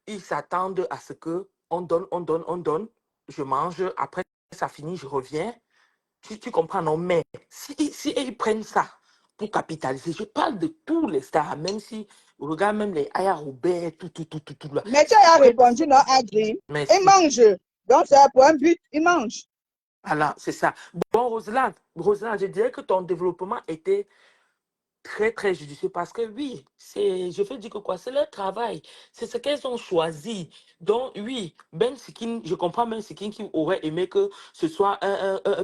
ils s'attendent à ce que on donne, on donne, on donne. Je mange, après ça finit, je reviens. Tu comprends, non? Mais si ils prennent ça pour capitaliser, je parle de tous les stars, même si, regarde même les Aya Robert, tout là. Mais tu S'ils as prennent, répondu, non, Adri. Il merci. mange. Donc, c'est pour un but, il mange. Voilà, c'est ça. Bon, Roselyne, je dirais que ton développement était très, très judicieux parce que oui, je veux dire que quoi, c'est leur travail, c'est ce qu'elles ont choisi. Donc oui, Ben Sikin, je comprends Ben Sikin qui aurait aimé que ce soit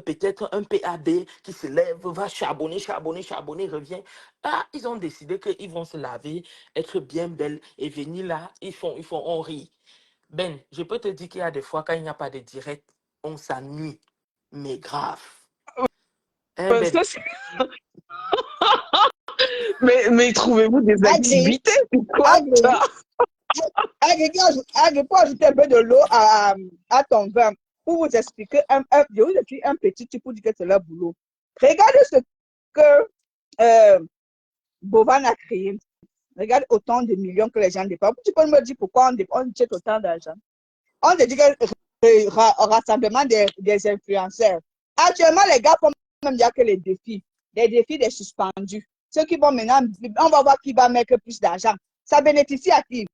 peut-être un PAB qui se lève, va charbonner, charbonner, charbonner, revient. Ah, ils ont décidé qu'ils vont se laver, être bien belles et venir là, on rit. Ben, je peux te dire qu'il y a des fois quand il n'y a pas de direct, on s'ennuie, mais grave. Hein, Ben? Ça, mais trouvez-vous des Agri, activités, c'est quoi Agri, ça? Agri, pour ajouter un peu de l'eau à ton vin, pour vous expliquer, je vous explique un petit truc pour dire que c'est leur boulot. Regardez ce que Bovan a créé. Regarde autant de millions que les gens dépensent. Tu peux me dire pourquoi on jette autant d'argent? On te dit que rassemblement des influenceurs. Actuellement, les gars font même dire que les défis des suspendus. Ceux qui vont maintenant, on va voir qui va mettre plus d'argent. Ça bénéficie à qui?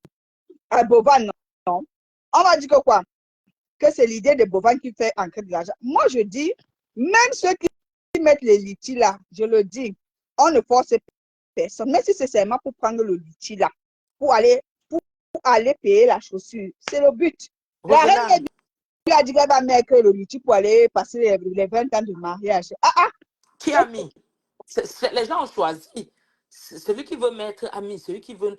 À Bovan, non. On va dire que quoi? Que c'est l'idée de Bovan qui fait entrer de l'argent. Moi, je dis, même ceux qui mettent les litis là, je le dis, on ne force personne. Même si c'est seulement pour prendre le litis là, pour aller payer la chaussure. C'est le but. La reine a dit qu'elle va mettre le litis pour aller passer les 20 ans de mariage. Qui a mis? Les gens ont choisi. Celui qui veut mettre ami, celui qui veut.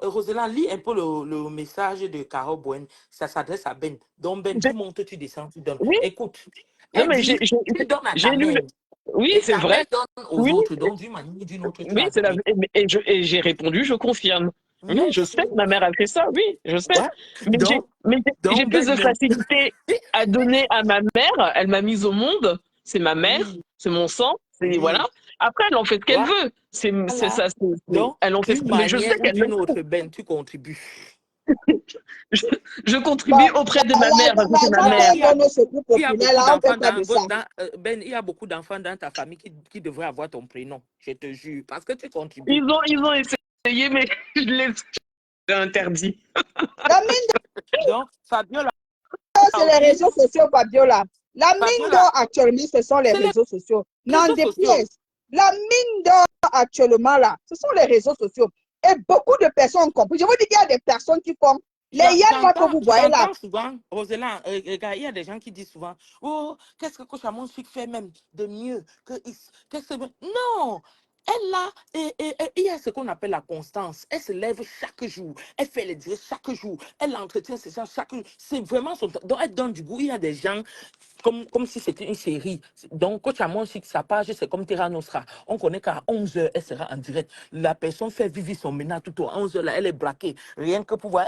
Roselyne, lis un peu le message de Caro Bouen. Ça s'adresse à Ben. Donc, Ben, tu montes, tu descends, tu donnes. Oui, Écoute, non, elle mais dit tu donnes à j'ai ta lu. mère. Oui, Et c'est ta vrai. mère donne aux Oui, autres. Donc, d'une manière ou d'une autre, tu oui, l'as c'est donné. et j'ai répondu, je confirme. Oui, Mais je sais, ma mère a fait ça, oui, je sais. ouais. Mais Donc, j'ai plus Ben de monte. facilité à donner à ma mère. Elle m'a mise au monde. C'est ma mère, Oui, c'est mon sang, c'est voilà. oui. Après, elle en fait ce qu'elle veut. C'est Voilà. ça. Donc, Elle en fait. d'une Mais je sais manière ou qu'elle le d'une autre, Ben, tu contribues. je, je Bon, contribue auprès de ma mère parce que c'est ma l'argent mère. Il y a, qu'on donne au secours il y a populaire, beaucoup là, on ne d'enfants fait pas de ça. Ben, il y a beaucoup d'enfants dans ta famille qui devraient avoir ton prénom, je te jure, parce que tu contribues. Ils ont essayé, mais je l'ai interdit. La mine Donc, Fabiola d'or, c'est les aussi, réseaux sociaux, Fabiola. La mine Fabiola, d'or actuellement, ce sont les c'est les réseaux sociaux. N'en réseaux sociaux. déplaise. La mine d'or actuellement, là, ce sont les réseaux sociaux. Et beaucoup de personnes ont compris. Je vous dis qu'il y a des personnes qui font les yens là que vous voyez là. J'entends souvent, Roselyne, regarde, il y a des gens qui disent souvent, oh, qu'est-ce que Coachamon fait même de mieux qu'est-ce que... Non! Elle a, il y a ce qu'on appelle la constance. Elle se lève chaque jour. Elle fait les directs chaque jour. Elle entretient ses gens chaque jour. C'est vraiment son temps. Donc, elle donne du goût. Il y a des gens comme si c'était une série. Donc, Coach Amon, sa page, c'est comme Terra Nostra. On connaît qu'à 11h, elle sera en direct. La personne fait vivre son ménage tout au 11h, là, elle est braquée. Rien que pour voir,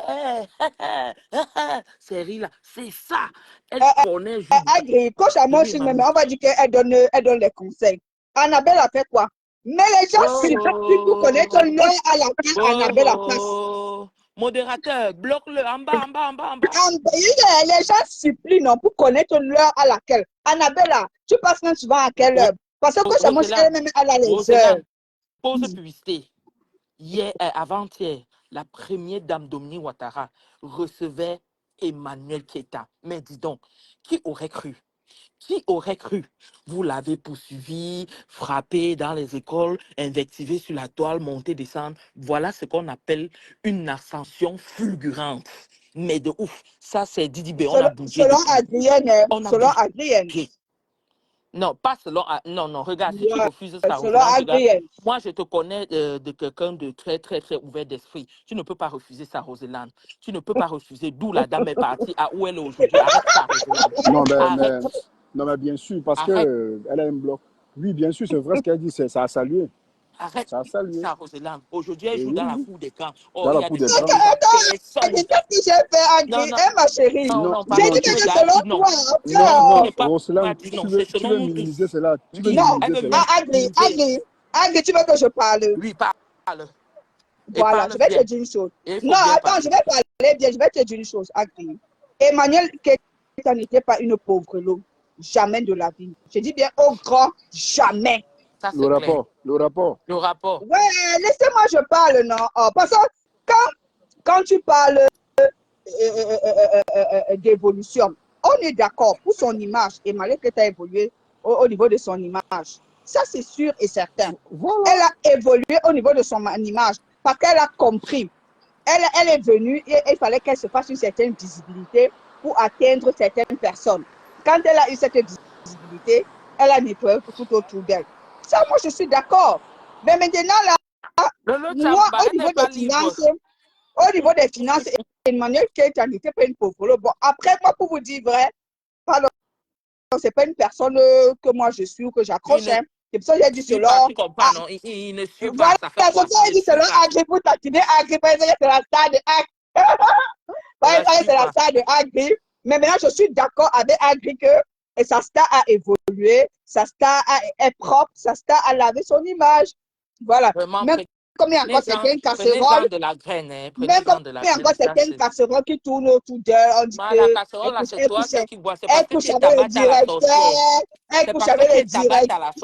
série là. C'est ça. Elle connaît juste du temps. Agri, coach à mon Oui, chine, mais maman. on va dire qu'elle donne les conseils. Annabelle a fait quoi? Mais les gens supplient pour connaître l'heure à laquelle Annabelle a passe. Modérateur, bloque-le en bas, en bas, en bas, en bas. Les gens supplient non, pour connaître l'heure à laquelle. Annabelle, tu passes même souvent à quelle heure? Parce que coach à mon chine, elle-même, elle a les heures. Pause publicité. Hier, avant-hier, la première dame Dominique Ouattara recevait Emmanuel Keta. Mais dis donc, qui aurait cru? Qui aurait cru? Vous l'avez poursuivi, frappé dans les écoles, invectivé sur la toile, monté, descendre. Voilà ce qu'on appelle une ascension fulgurante. Mais de ouf. Ça, c'est Didi B. On a bougé Selon depuis. Adrienne, On a selon bougé. Adrienne. Non, pas selon. Non, regarde, si tu Ouais, refuses ça, selon Roselyne, regarde. Adrienne. Moi, je te connais de quelqu'un de très, très, très ouvert d'esprit. Tu ne peux pas refuser ça, Roselyne. Tu ne peux pas refuser d'où la dame est partie à où elle est aujourd'hui. Arrête ça, Roselyne. Non, Arrête. non, mais bien sûr, parce Arrête. que elle a un bloc. Oui, bien sûr, c'est vrai ce qu'elle dit, ça a salué. Arrête Ça a salué. ça, Roselyne. Aujourd'hui, elle Et joue oui, dans la oui, cour des camps. Oh, dans il la y a cour des des millions grands. de gens. Attends, Personne. qu'est-ce que j'ai fait, Non, Agri? non, Eh, ma chérie. non, Non, non, J'ai pardon, dit non, que tu c'est as dit selon non. toi. non, Non, tu non, n'es pas. Tu Roselyne, as dit non. C'est tu selon veux nous minimiser tous. cela. Tu veux Oui, Non. minimiser elle veut cela. minimiser. Agri, tu veux que je parle? Oui, parle. Et Voilà, parle je vais bien. te dire une chose. Et il faut Non, bien attends, je parler. vais parler bien. Je vais te dire une chose, Agri. Emmanuel Keta n'était pas une pauvre loup. Jamais de la vie. Je dis bien au grand jamais. Ça, Le c'est clair. rapport, le rapport. Le rapport. Ouais, laissez-moi, je parle, non? Oh, parce que quand tu parles d'évolution, on est d'accord pour son image. Emmanuel Keta a évolué au niveau de son image. Ça, c'est sûr et certain. Voilà. Elle a évolué au niveau de son image parce qu'elle a compris. Elle est venue et il fallait qu'elle se fasse une certaine visibilité pour atteindre certaines personnes. Quand elle a eu cette visibilité, elle a nettoyé tout autour d'elle. Ça, moi, je suis d'accord. Mais maintenant, là, moi, au niveau des finances, Emmanuel Keïta n'était pas une pauvre. Bon, après, moi, pour vous dire vrai, pardon, c'est pas une personne que moi je suis ou que j'accroche. C'est pour ça que j'ai dit cela. Tu comprends, non? Il ne suit pas. Voilà, Ça c'est fait pour ça que j'ai dit cela. Agri pour tatiner, Agri, par exemple, c'est la star de Agri. Par exemple, c'est la star de Agri. Mais maintenant, je suis d'accord avec Agri que sa star a évolué, sa star est propre, sa star a lavé son image. Voilà. Vraiment, même comme il y a encore certaines casseroles, de la graine, même comme il y a encore certaines casseroles qui tournent autour d'elle, on dit que la casserole, là, c'est toi qui bois. C'est parce que tu es tabac à la sorcière. elle couche avec le directeur.